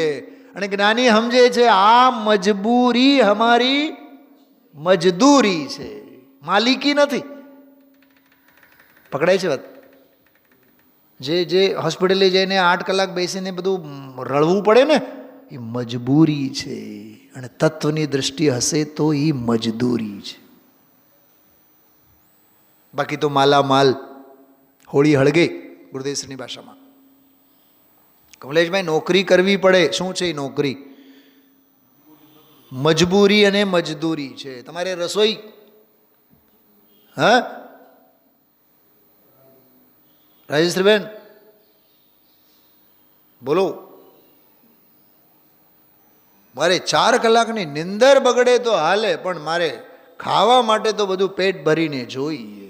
અને જ્ઞાની સમજે છે આ મજબૂરી અમારી મજદૂરી છે, માલિકી નથી. પકડાય છે વાત? જે હોસ્પિટલે જઈને 8 કલાક બેસીને બધું રળવું પડે ને એ મજબૂરી છે. અને તત્વની દૃષ્ટિ હશે તો એ મજદૂરી છે. બાકી તો માલામાલ હોળી હળગે ગુરુદેવશ્રીની ભાષામાં. કમલેશભાઈ નોકરી કરવી પડે. શું છે એ નોકરી? મજબૂરી અને મજદૂરી છે. તમારે રસોઈ રાજેશ્રીબેન બોલો. મારે 4 કલાકની નિંદર બગડે તો હાલે, પણ મારે ખાવા માટે તો બધું પેટ ભરીને જોઈએ.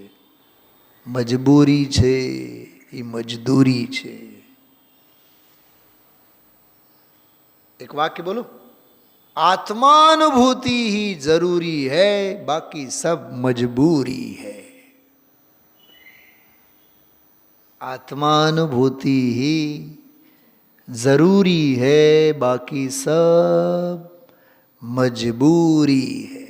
મજબૂરી છે, એ મજદૂરી છે. એક વાક્ય બોલો. आत्मानुभूति ही जरूरी है, बाकी सब मजबूरी है. आत्मानुभूति ही जरूरी है, बाकी सब મજબૂરી है.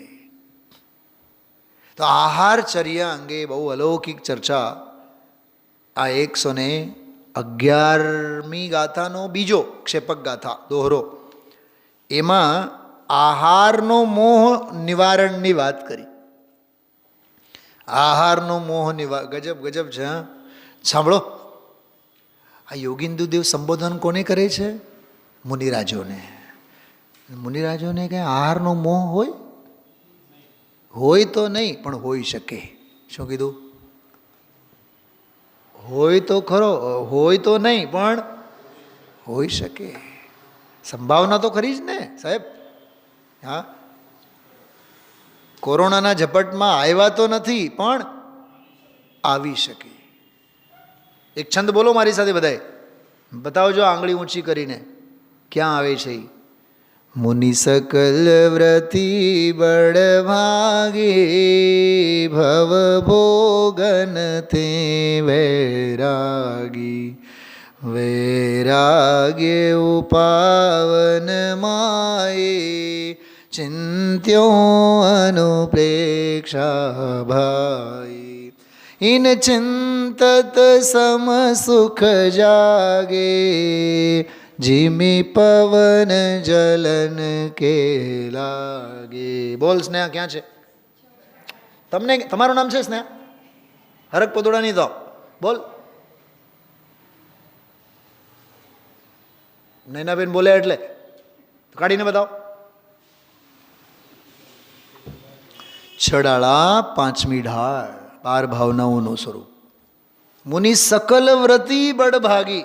તો આહારચર્યા અંગે બહુ અલૌકિક ચર્ચા આ 111મી ગાથાનો બીજો ક્ષેપક ગાથા દોહરો, એમાં આહારનો મોહ નિવારણની વાત કરી. આહારનો મોહ ગજબ છે. સાંભળો, આ યોગિંદુદેવ સંબોધન કોને કરે છે? મુનિરાજોને. મુનિરાજોને કંઈ આહારનો મોહ હોય તો નહીં, પણ હોઈ શકે. શું કીધું? હોય તો ખરો, હોય તો નહીં પણ હોઈ શકે. સંભાવના તો ખરી જ ને સાહેબ. હા, કોરોનાના ઝપટમાં આવ્યા તો નથી પણ આવી શકે. એક છંદ બોલો મારી સાથે બધાએ. બતાવજો આંગળી ઊંચી કરીને ક્યાં આવે છે. મુનિ સકલ વ્રતિ બળ ભાગે, ભવ ભોગન તે વૈરાગી. વૈરાગ્ય ઉપાવન માયે, ચિંત્યો અનુપ્રેક્ષા ભાઈ ઇન ચિંતત સમ સુખ જાગે જીમી પવન જલન કે લાગે. બોલ સ્નેહા ક્યાં છે? તમને તમારું નામ છે સ્નેહા? હરક પદોડા નહીં તો બોલ. નૈનાબેન બોલ્યા એટલે કાઢીને બતાવો. છડાળા પાંચમી ઢાળ, 12 ભાવનાઓનું સ્વરૂપ. મુનિ सकल व्रती बड़भागी,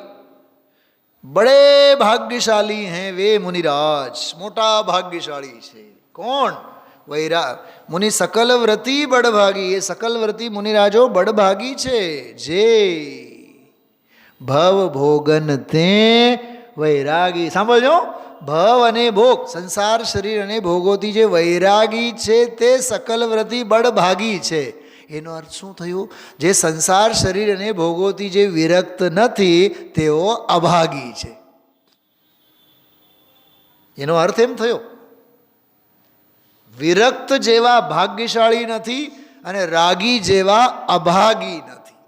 बड़े भाग्यशाली हैं वे मुनिराज. मोटा भाग्यशाળી છે કોણ? વૈરાગ. મુનિ सकल व्रती बड़भागी, એ सकल व्रती મુનિરાજો બડભાગી છે જે ભવ ભોગન તે વૈરાગી. સાંભળજો, ભવ અને ભોગ, સંસાર શરીર અને ભોગોથી જે વૈરાગી છે તે सकल व्रती બડભાગી છે. એનો અર્થ શું થયો? જે સંસાર શરીર અને ભોગોથી જે વિરક્ત નથી તેઓ અભાગી છે. એનો અર્થ એમ થયો, વિરક્ત જેવા ભાગ્યશાળી નથી અને રાગી જેવા અભાગી નથી.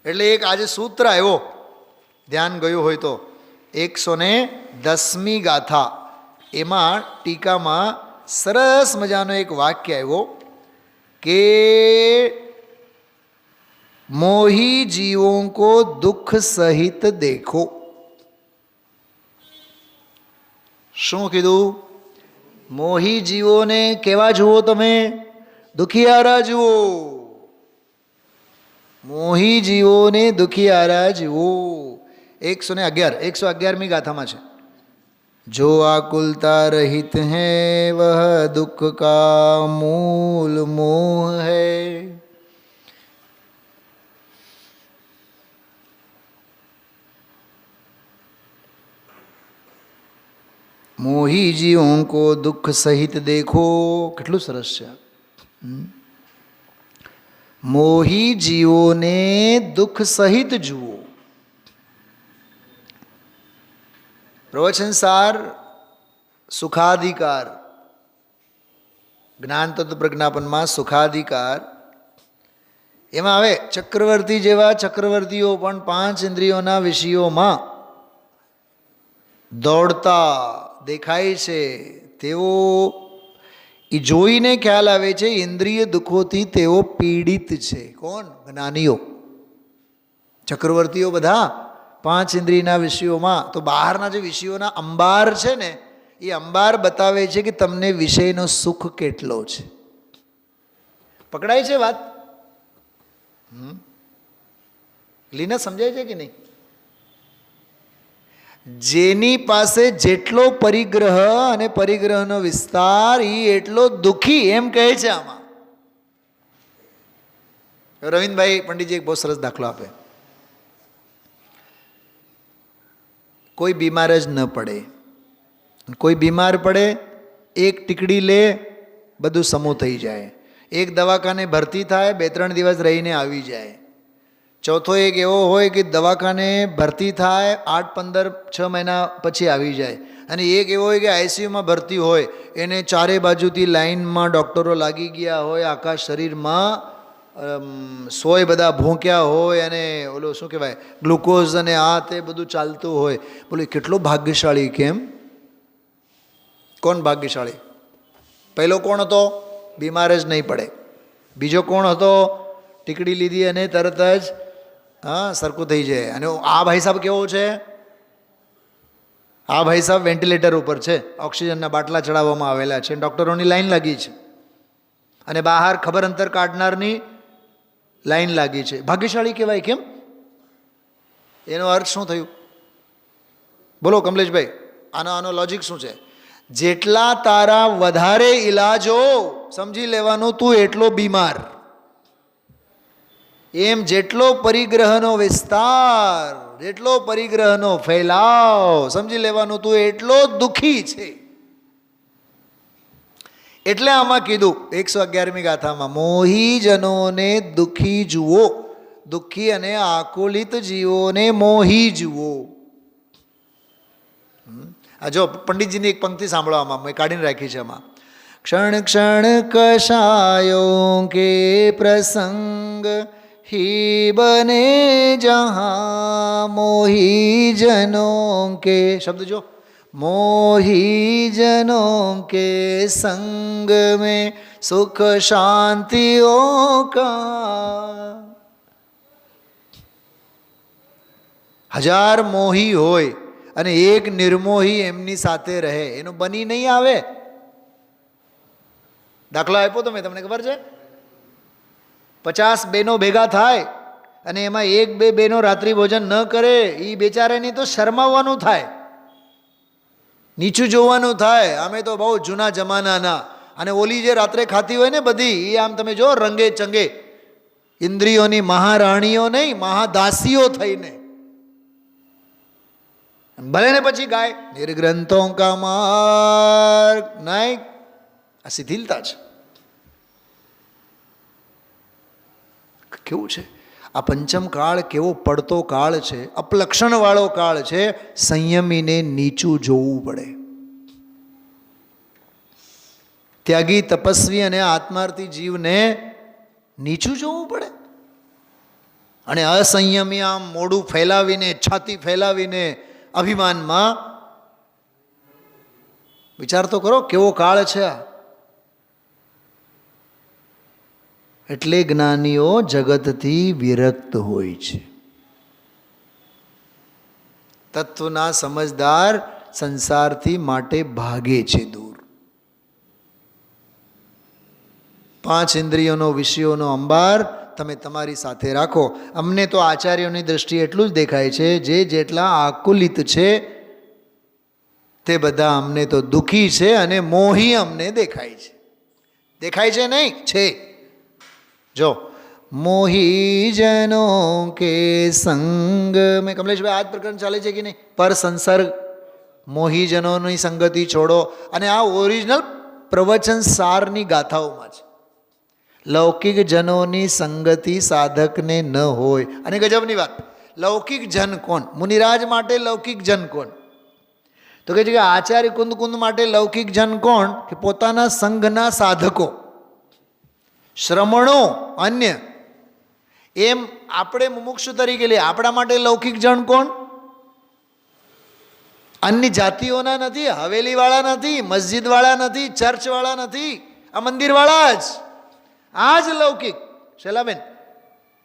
એટલે એક આજે સૂત્ર આવ્યો, ધ્યાન ગયું હોય તો 110મી ગાથા, એમાં ટીકામાં સરસ મજાનો એક વાક્ય આવ્યો કે મોહી જીવોं को दुख सहित देखो. શું કીધું? મોહી જીવોને કેવા જુઓ તમે? દુખિયારા જુઓ. મોહી જીવોને દુખિયારા જુઓ. 111મી ગાથામાં છે. जो आकुलता रहित हैं वह दुख का मूल मोह है. मोही जीवों को दुख सहित देखो. કેટલું સરસ છે. મોહી જીવોને દુઃખ સહિત જુઓ. પ્રવચન સાર સુખાધિકાર, જ્ઞાન તત્વ પ્રજ્ઞાપનમાં સુખાધિકાર, એમાં હવે ચક્રવર્તી જેવા ચક્રવર્તીઓ પણ 5 ઇન્દ્રિયોના વિષયોમાં દોડતા દેખાય છે. તેઓ એ જોઈને ખ્યાલ આવે છે ઇન્દ્રિય દુઃખોથી તેઓ પીડિત છે. કોણ? જ્ઞાનીઓ. ચક્રવર્તીઓ બધા 5 ઇન્દ્રિયના વિષયોમાં, તો બહારના જે વિષયોના અંબાર છે ને, એ અંબાર બતાવે છે કે તમને વિષયનો સુખ કેટલો છે. પકડાય છે વાત? લીના સમજાય છે કે નહીં? જેની પાસે જેટલો પરિગ્રહ અને પરિગ્રહનો વિસ્તાર એ એટલો દુઃખી, એમ કહે છે આમાં. રવિન્દ્રભાઈ પંડિતજી એક બહુ સરસ દાખલો આપે. કોઈ બીમાર જ ન પડે, કોઈ બીમાર પડે, એક ટીકડી લે, બધું સમૂહ થઈ જાય. એક દવાખાને ભરતી થાય, 2-3 દિવસ રહીને આવી જાય. ચોથો એક એવો હોય કે દવાખાને ભરતી થાય, 8-15-6 મહિના પછી આવી જાય. અને એક એવો હોય કે આઈસીયુમાં ભરતી હોય, એને ચારે બાજુથી લાઈનમાં ડૉક્ટરો લાગી ગયા હોય, આખા શરીરમાં સોય બધા ભૂંક્યા હોય, અને ઓલો શું કહેવાય ગ્લુકોઝ અને આ તે બધું ચાલતું હોય. બોલો કેટલો ભાગ્યશાળી. કેમ? કોણ ભાગ્યશાળી? પહેલો કોણ હતો? બીમાર જ નહીં પડે. બીજો કોણ હતો? ટીકડી લીધી અને તરત જ સરખું થઈ જાય. અને આ ભાઈ સાહેબ કેવો છે? આ ભાઈ સાહેબ વેન્ટિલેટર ઉપર છે, ઓક્સિજનના બાટલા ચડાવવામાં આવેલા છે, ડૉક્ટરોની લાઈન લાગી છે, અને બહાર ખબર અંતર કાઢનારની લાઈન લાગી છે. ભાગ્યશાળી કહેવાય. કેમ? એનો અર્થ શું થયું? બોલો કમલેશભાઈ, આનો લોજિક શું છે? જેટલા તારા વધારે ઈલાજો, સમજી લેવાનું તું એટલો બીમાર. એમ જેટલો પરિગ્રહનો વિસ્તાર, જેટલો પરિગ્રહનો ફેલાવ, સમજી લેવાનું તું એટલો દુઃખી છે. એટલે આમાં કીધું 111મી ગાથામાં, મોહી જનોને દુઃખી જુઓ. દુઃખી અને આકુલિત જીવોને મોહી જુઓ. આ જો પંડિતજીની એક પંક્તિ સાંભળો, આમાં મેં કાઢીને રાખી છે. આમાં ક્ષણ ક્ષણ કશાયો કે પ્રસંગ ही बने जहाँ मोही जनों के, शब्द जो मोही जनों के संग में सुख शांतिओ का. હજાર મોહી હોય અને એક નિર્મોહી એમની સાથે રહે, એનું બની નહીં આવે. દાખલો આપ્યો તો મેં તમને, ખબર છે? 50 બહેનો ભેગા થાય અને એમાં એક બે બહેનો રાત્રિ ભોજન ન કરે, એ બેચારાની તો શરમાવવાનું થાય, નીચું જોવાનું થાય. અમે તો બહુ જૂના જમાનાના. અને ઓલી જે રાત્રે ખાતી હોય ને બધી, એ આમ તમે જો રંગે ચંગે, ઇન્દ્રિયોની મહારાણીઓ નહીં, મહાદાસીઓ થઈને, ભલે ને પછી ગાય નિર્ગ્રંથો કા માર્ગ નહીં. આ શિથિલતા છે. કેવું છે આ પંચમ કાળ, કેવો પડતો કાળ છે, અપલક્ષણવાળો કાળ છે. સંયમીને નીચું જોવું પડે. ત્યાગી, તપસ્વી અને આત્માર્થી જીવને નીચું જોવું પડે. અને અસંયમી આમ મોઢું ફેલાવીને, છાતી ફેલાવીને અભિમાનમાં, વિચાર તો કરો કેવો કાળ છે આ. એટલે જ્ઞાનીઓ જગતથી વિરક્ત હોય છે. તત્વના સમજદાર સંસારથી માટે ભાગે છે દૂર. 5 ઇન્દ્રિયોનો, વિષયોનો અંબાર તમે તમારી સાથે રાખો. અમને તો આચાર્યોની દ્રષ્ટિએ એટલું જ દેખાય છે, જે જેટલા આકુલિત છે તે બધા અમને તો દુઃખી છે અને મોહી અમને દેખાય છે. દેખાય છે નહીં, છે. જો મોહી જનો કે સંગ મેં, કમલેશભાઈ આ જ પ્રકરણ ચાલે છે કે નહીં? પર સંસર્ગ, મોહી જનોની સંગતિ છોડો. અને આ ઓરિજિનલ પ્રવચન સારની ગાથાઓમાં છે. લૌકિક જનોની સંગતિ સાધકને ન હોય. અને ગજબની વાત, લૌકિક જન કોણ? મુનિરાજ માટે લૌકિક જન કોણ? તો કહે છે કે આચાર્ય કુંદ કુંદ માટે લૌકિક જન કોણ? કે પોતાના સંઘના સાધકો, શ્રમણો, અન્ય. એમ આપણે મુમુક્ષુ તરીકે લઈએ, આપણા માટે લૌકિક જન કોણ? અન્ય જાતિઓના નથી, હવેલીવાળા નથી, મસ્જિદવાળા નથી, ચર્ચવાળા નથી, આ મંદિરવાળા જ. આ જ લૌકિક. શૈલાબેન,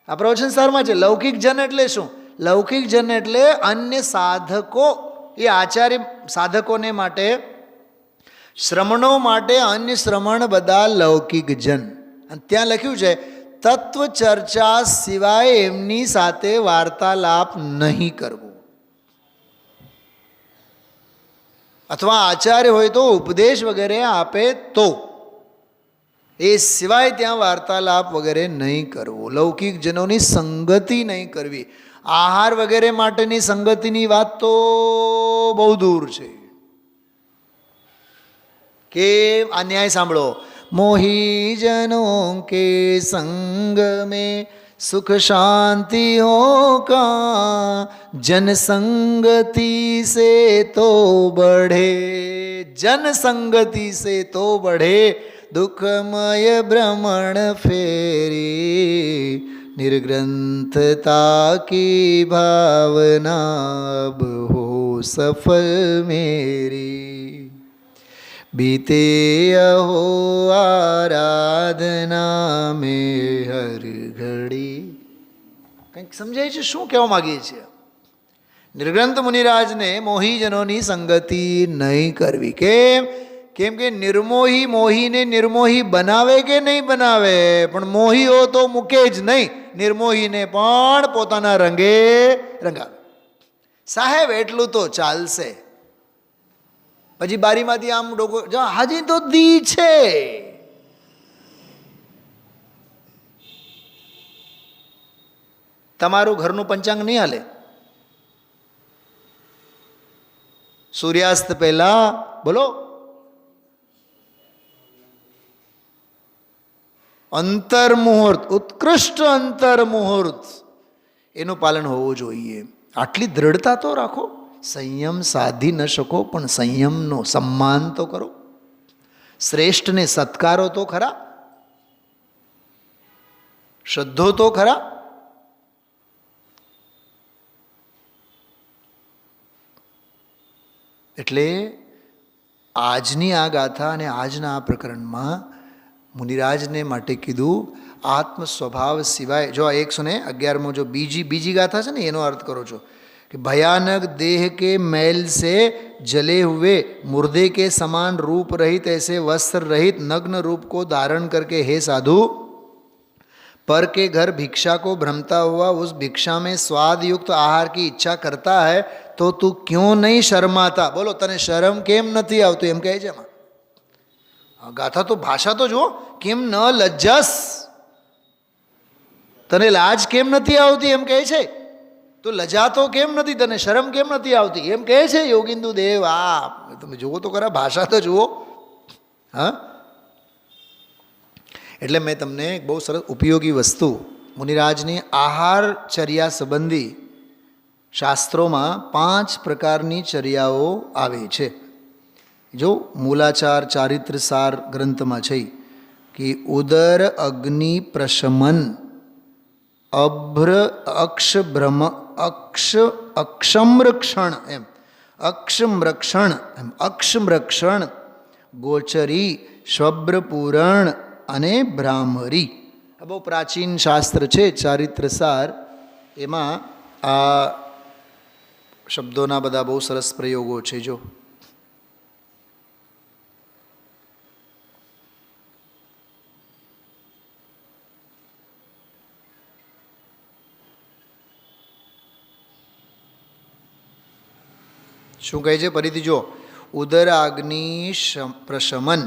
આ પ્રવચન સારમાં છે. લૌકિક જન એટલે શું? લૌકિક જન એટલે અન્ય સાધકો, એ આચાર્ય સાધકોને માટે, શ્રમણો માટે અન્ય શ્રમણ બધા લૌકિક જન. અને ત્યાં લખ્યું છે તત્વ ચર્ચા સિવાય એમની સાથે વાર્તાલાપ નહીં કરવો. અથવા આચાર્ય હોય તો ઉપદેશ વગેરે આપે તો, એ સિવાય ત્યાં વાર્તાલાપ વગેરે નહીં કરવો. લૌકિક જનોની સંગતિ નહીં કરવી. આહાર વગેરે માટેની સંગતિની વાત તો બહુ દૂર છે. કે આ ન્યાય સાંભળો, मोही जनों के संग में सुख शांति होगा, जन संगति से तो बढ़े, जन संगति से तो बढ़े, दुखमय भ्रमण फेरी, निर्ग्रंथता की भावना अब हो सफल मेरी, बीते अहो आराधना में हर घड़ी. કંઈક સમજાય છે શું કહેવા માગીએ છીએ? નિર્ગ્રંથ મુનિરાજને મોહીજનોની સંગતિ નહીં કરવી. કેમ? કેમ કે નિર્મોહી મોહીને નિર્મોહી બનાવે કે નહીં બનાવે? પણ મોહીઓ તો મૂકે જ નહીં, નિર્મોહીને પણ પોતાના રંગે રંગાવે. સાહેબ એટલું તો ચાલશે. પછી બારીમાંથી આમ ડોકો, હાજી તો દી છે. તમારું ઘરનું પંચાંગ નહીં હાલે. સૂર્યાસ્ત પહેલા બોલો, અંતર મુહૂર્ત, ઉત્કૃષ્ટ અંતર મુહૂર્ત, એનું પાલન હોવું જોઈએ. આટલી દ્રઢતા તો રાખો. સંયમ સાધી ન શકો પણ સંયમનો સન્માન તો કરો, શ્રેષ્ઠને સત્કારો તો ખરા, શ્રદ્ધો તો ખરા. એટલે આજની આ ગાથા અને આજના આ પ્રકરણમાં મુનિરાજને માટે કીધું આત્મ સ્વભાવ સિવાય. જો આ 111 જો બીજી ગાથા છે ને એનો અર્થ કરો છો कि भयानक देह के मैल से जले हुए मुर्दे के समान रूप रहित ऐसे वस्त्र रहित नग्न रूप को धारण करके हे साधु, पर के घर भिक्षा को भ्रमता हुआ उस भिक्षा में स्वाद युक्त आहार की इच्छा करता है तो तू क्यों नहीं शर्माता. बोलो तने शर्म केम नहीं आवती एम कहे छे. गाथा तो भाषा तो जो केम न लज्जस, तने लाज केम नहीं आवती एम कहे छे. तो लजातो केम नहीं, तने शरम केम नहीं आवती एम कहे छे योगिंदु देव. आ તમે જુઓ તો ખરા, ભાષા તો જુઓ. હા, એટલે મેં તમને એક બહુ સરસ ઉપયોગી વસ્તુ મુનિરાજની આહારચર્યા સંબંધી શાસ્ત્રોમાં 5 પ્રકારની ચર્યાઓ આવે છે. જો મૂલાચાર ચારિત્રસાર ગ્રંથમાં છે કે ઉદર અગ્નિ પ્રશમન અભ્ર અક્ષમરક્ષણ એમ અક્ષમરક્ષણ એમ અક્ષમરક્ષણ ગોચરી શ્વબ્રપૂરણ અને ભ્રામરી. આ બહુ પ્રાચીન શાસ્ત્ર છે ચારિત્રસાર. એમાં આ શબ્દોના બધા બહુ સરસ પ્રયોગો છે. જો શું કહે છે ફરીથી જો, ઉદર અગ્નિ પ્રશમન.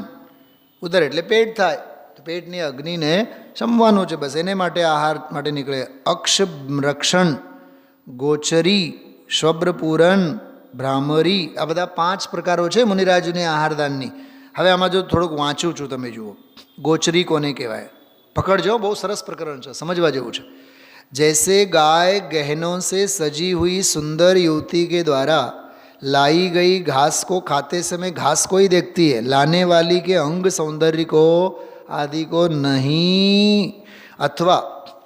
ઉદર એટલે પેટ થાય, તો પેટની અગ્નિને શમવાનું છે, બસ એને માટે આહાર માટે નીકળે. અક્ષરક્ષણ ગોચરી શ્વબ્રપૂરણ ભ્રામરી. આ બધા 5 પ્રકારો છે મુનિરાજની આહારદાનની. હવે આમાં જો થોડુંક વાંચું છું, તમે જુઓ. ગોચરી કોને કહેવાય પકડજો, બહુ સરસ પ્રકરણ છે, સમજવા જેવું છે. जैसे गाय गहनों से सजी हुई सुंदर युवती के द्वारा लाई गई घास को खाते समय घास को ही देखती है, लाने वाली के अंग सौंदर्य को आदि को नहीं, अथवा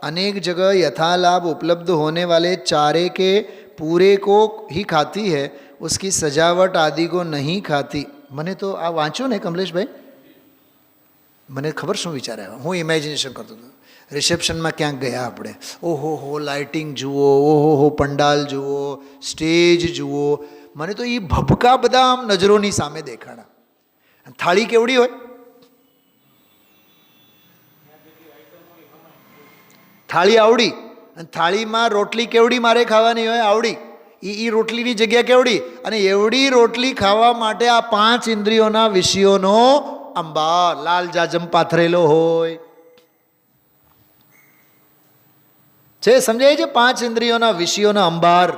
अनेक जगह यथालाभ उपलब्ध होने वाले चारे के पूरे को ही खाती है, उसकी सजावट आदि को नहीं खाती. મને તો આ વાંચ્યું ને કમલેશભાઈ, મને ખબર શું વિચાર આવ્યો. હું ઇમેજિનેશન કરતો હતો, રિસેપ્શનમાં ક્યાંક ગયા આપણે, ઓહો હો લાઇટિંગ જુઓ, ઓહો હો પંડાલ જુઓ, સ્ટેજ જુઓ. મને તો એ ભભકા બધા આમ નજરોની સામે દેખાણા. થાળી કેવડી હોય, થાળી આવડી, અને થાળીમાં રોટલી કેવડી મારે ખાવાની હોય આવડી. એ રોટલીની જગ્યા કેવડી, અને એવડી રોટલી ખાવા માટે આ 5 ઇન્દ્રિયોના વિષયોનો અંબાર લાલ જાજમ પાથરેલો હોય છે. સમજાય છે? 5 ઇન્દ્રિયોના વિષયોનો અંબાર.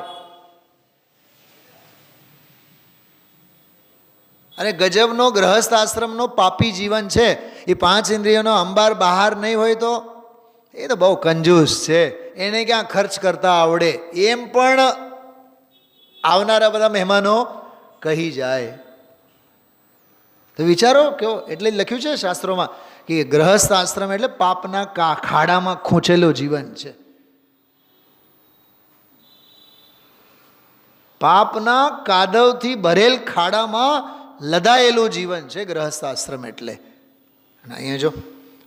અને ગજબનો ગ્રહસ્થ આશ્રમનો પાપી જીવન છે. એ 5 ઇન્દ્રિયોનો અંબાર બહાર નહીં હોય તો એ તો બહુ કંજૂસ છે, એને ક્યાં ખર્ચ કરતા આવડે, એમ પણ આવનારા બધા મહેમાનો કહી જાય. તો વિચારો કેવો. એટલે લખ્યું છે શાસ્ત્રોમાં કે ગ્રહસ્થ આશ્રમ એટલે પાપના ખાડામાં ખૂંચેલો જીવન છે. પાપના કાદવથી ભરેલ ખાડામાં લદાયેલું જીવન છે ગૃહસ્થ આશ્રમ એટલે. અને અહીંયા જો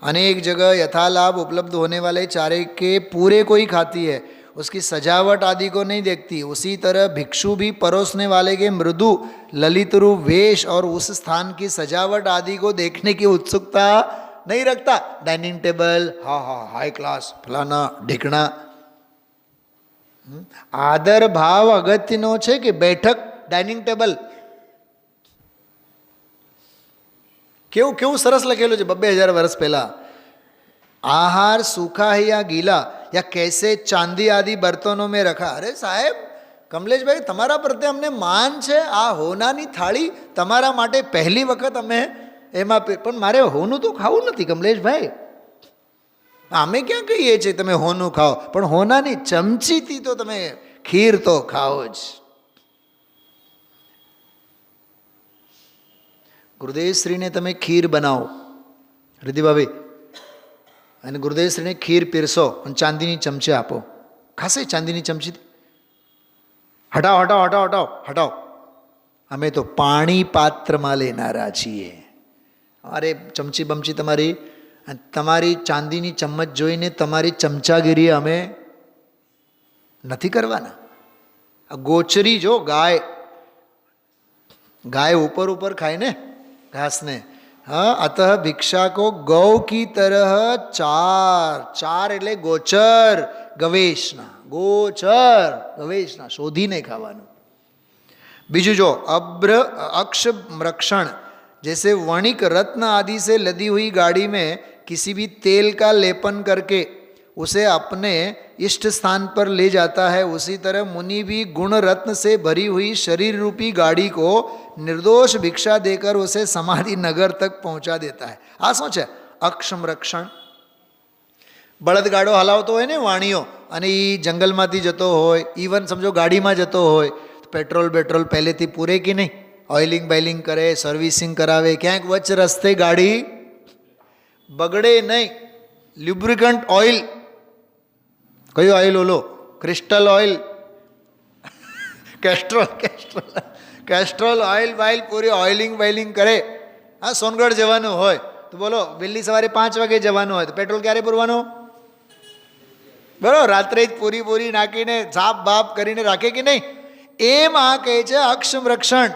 अनेक जगह यथालाभ उपलब्ध होने वाले चारे के पूरे को ही खाती है, उसकी सजावट आदि को नहीं देखती. उसी तरह भिक्षु भी परोसने वाले के मृदु ललित रूप वेश और उस स्थान की सजावट आदि को देखने की उत्सुकता नहीं रखता. डाइनिंग टेबल, हाँ हाँ हाई क्लास फलाना ढीकणा. आदर भाव अगत्यनो છે કે બેઠક ડાઇનિંગ ટેબલ. કેવું કેવું સરસ લખેલું છે 2000 વર્ષ પહેલાં. आहार सूखा है या गीला या कैसे चांदी आदि बर्तनों में रखा. अरे साहेब कमलेशભાઈ, તમારા પ્રત્યે અમને માન છે. આ હોનાની થાળી તમારા માટે પહેલી વખત અમે એમાં, પણ મારે હોનું તો ખાવું નથી કમલેશભાઈ. અમે ક્યાં કહીએ છીએ તમે હોનું ખાઓ, પણ હોનાની ચમચીથી તો તમે ખીર તો ખાઓ જ. ગુરુદેવશ્રીને તમે ખીર બનાવો, રિદ્ધિભાભી, અને ગુરુદેવશ્રીને ખીર પીરસો અને ચાંદીની ચમચે આપો, ખાસે ચાંદીની ચમચીથી. હટાવો હટાવો હટાવો હટાવો હટાવો, અમે તો પાણી પાત્રમાં લેનારા છીએ. અરે ચમચી બમચી તમારી ચાંદીની ચમચ જોઈને તમારી ચમચાગીરી અમે નથી કરવાના. આ ગોચરી જો ગાય, ગાય ઉપર ઉપર ખાય ને ઘાસને. હા, અતઃ ભિક્ષા કો ગૌ કી તરહ ચાર, ચાર એટલે ગોચર, ગવેશના, ગોચર ગવેશના શોધીને ખાવાનું. બીજું જો अक्ष रक्षण, जैसे वणिक रत्न आदि से लदी हुई गाड़ी में किसी भी तेल का लेपन करके उसे अपने इष्ट स्थान पर ले जाता है, उसी तरह मुनि भी गुण रत्न से भरी हुई शरीर रूपी गाड़ी को निर्दोष भिक्षा देकर उसे समाधि नगर तक पहुंचा देता है. આ શું છે? અક્ષમ રક્ષણ. બળદગાડો હલાવતો હોય ને વાણીઓ, અને એ જંગલમાંથી જતો હોય, ઇવન સમજો ગાડીમાં જતો હોય, પેટ્રોલ પહેલેથી પૂરે કે નહીં, ઓઇલિંગ બાઇલિંગ કરે, સર્વિસિંગ કરાવે, ક્યાંક વચ્ચ રસ્તે ગાડી બગડે નહીં. લ્યુબ્રિકન્ટ ઓઇલ, કયું ઓઇલ? ઓલો ક્રિસ્ટલ ઓઇલ, કેસ્ટ્રોલ ઓઇલ બાઇલ પૂરી ઓઇલિંગ બાઇલિંગ કરે. હા, સોનગઢ જવાનું હોય તો બોલો વહેલી સવારે 5 વાગે જવાનું હોય તો પેટ્રોલ ક્યારે પૂરવાનું? બરાબર, રાત્રે જ પૂરી નાખીને સાપ બાપ કરીને રાખે કે નહીં. એમ આ કહે છે અક્ષમ રક્ષણ,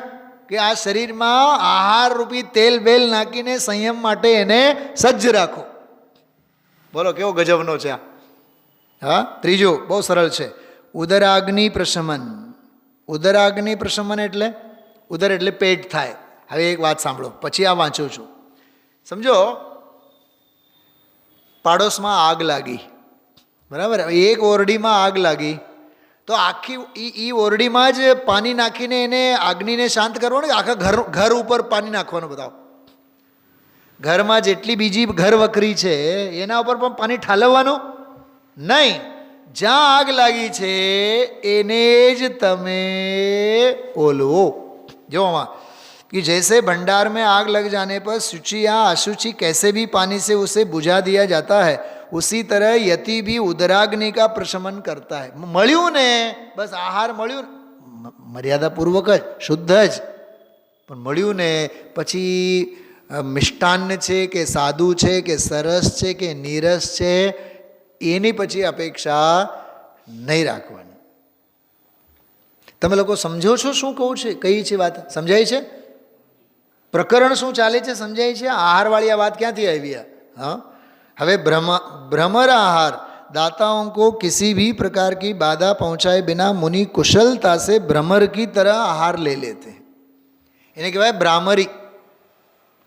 કે આ શરીરમાં આહાર રૂપી તેલ બેલ નાખીને સંયમ માટે એને સજ્જ રાખો. બોલો કેવો ગજબનો છે આ. હા, ત્રીજું બહુ સરળ છે, ઉદરાગ્નિ પ્રશમન. ઉદરાગ્નિ પ્રશમન એટલે ઉદર એટલે પેટ થાય. હવે એક વાત સાંભળો, પછી આ વાંચું છું, સમજો. પાડોશમાં આગ લાગી, બરાબર, એક ઓરડીમાં આગ લાગી તો આખી એ ઓરડીમાં જ પાણી નાખીને એને આગનીને શાંત કરવાનું કે આખા ઘર ઉપર પાણી નાખવાનું? બતાવો. ઘરમાં જેટલી બીજી ઘર વખરી છે એના ઉપર પણ પાણી ઠાલવવાનું નહીં. જ્યાં આગ લાગી છે એને જ તમે ઓલવો. જો આમાં कि जैसे भंडार में आग लग जाने पर शुचि या अशुचि कैसे भी पानी से उसे बुझा दिया जाता है, उसी तरह यति भी उदराग्नि का प्रशमन करता है. મળ્યું ને, બસ આહાર મળ્યું, મર્યાદાપૂર્વક જ, શુદ્ધ જ, પણ મળ્યું ને પછી મિષ્ટાન્ન છે કે સાદું છે કે સરસ છે કે નીરસ છે એની પછી અપેક્ષા નહીં રાખવાની. તમે લોકો સમજો છો શું કહું છે? કઈ છે વાત? સમજાય છે? પ્રકરણ શું ચાલે છે સમજાય છે? આહારવાળી આ વાત ક્યાંથી આવી? हाँ, हवे भ्रमर आहार दाताओं को किसी भी प्रकार की बाधा पहुंचाए बिना मुनि कुशलता से भ्रमर की तरह आहार ले लेते हैं. એને કહેવાય ભ્રામરી.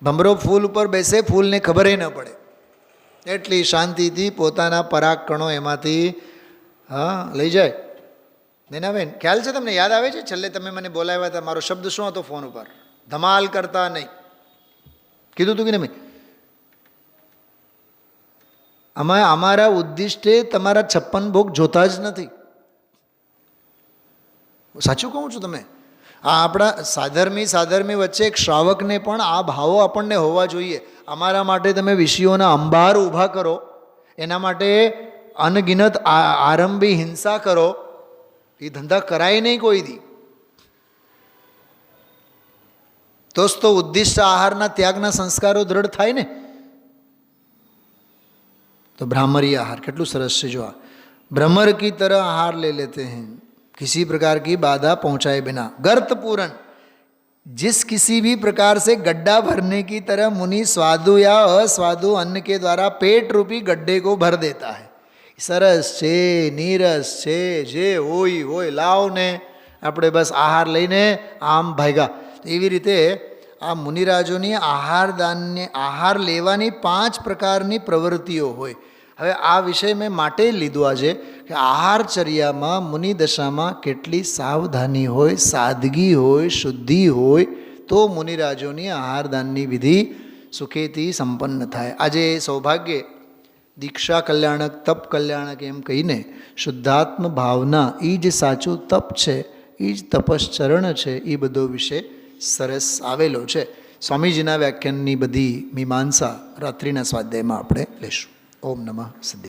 ભમરો ફૂલ ઉપર બેસે, ફૂલને ખબર ન પડે, એટલી શાંતિથી પોતાના પરાગકણો એમાંથી લઈ જાય. નૈનાબેન, ખ્યાલ છે તમને? યાદ આવે છે? છેલ્લે તમે મને બોલાવ્યા હતા, મારો શબ્દ શું હતો ફોન ઉપર? ધમાલ કરતા નહીં, કીધું હતું કે નહીં? અમારા ઉદ્દિષ્ટે તમારા 56 ભોગ જોતા જ નથી. સાચું કહું છું તમે. આ આપણા સાધર્મી વચ્ચે એક શ્રાવકને પણ આ ભાવો આપણને હોવા જોઈએ. અમારા માટે તમે વિષયોના અંબાર ઊભા કરો, એના માટે અનગિનત આરંભી હિંસા કરો, એ ધંધા કરાય નહીં કોઈ દી. તો ઉદ્દિષ્ટ આહારના ત્યાગના સંસ્કારો દ્રઢ થાય ને. तो ब्राह्मरी आहार કેટલું સરસ છે. जो भ्रमर की तरह आहार ले लेते हैं, किसी प्रकार की बाधा पहुंचाए बिना. गर्त पूरण, जिस किसी भी प्रकार से गड्ढा भरने की तरह मुनि स्वादु या अस्वादु अन्न के द्वारा पेट रूपी गड्ढे को भर देता है. સરસ છે, નીરસ છે, જે હોય લાવ ને આપણે બસ આહાર લઈને આમ ભાગ્યા. એવી રીતે આ મુનિરાજોની આહાર લેવાની 5 પ્રકારની પ્રવૃત્તિઓ હોય. હવે આ વિષય મેં માટે લીધું આજે કે આહારચર્યામાં મુનિ દશામાં કેટલી સાવધાની હોય, સાદગી હોય, શુદ્ધિ હોય, તો મુનિરાજોની આહારદાનની વિધિ સુખેથી સંપન્ન થાય. આજે સૌભાગ્ય દીક્ષા કલ્યાણક, તપ કલ્યાણક એમ કહીને શુદ્ધાત્મ ભાવના એ જ સાચું તપ છે, એ જ તપશ્ચરણ છે, એ બધો વિષય સરસ આવેલો છે. સ્વામીજીના વ્યાખ્યાનની બધી મીમાંસા રાત્રિના સ્વાધ્યાયમાં આપણે લેશું. ઓમ નમઃ સિદ્ધિ.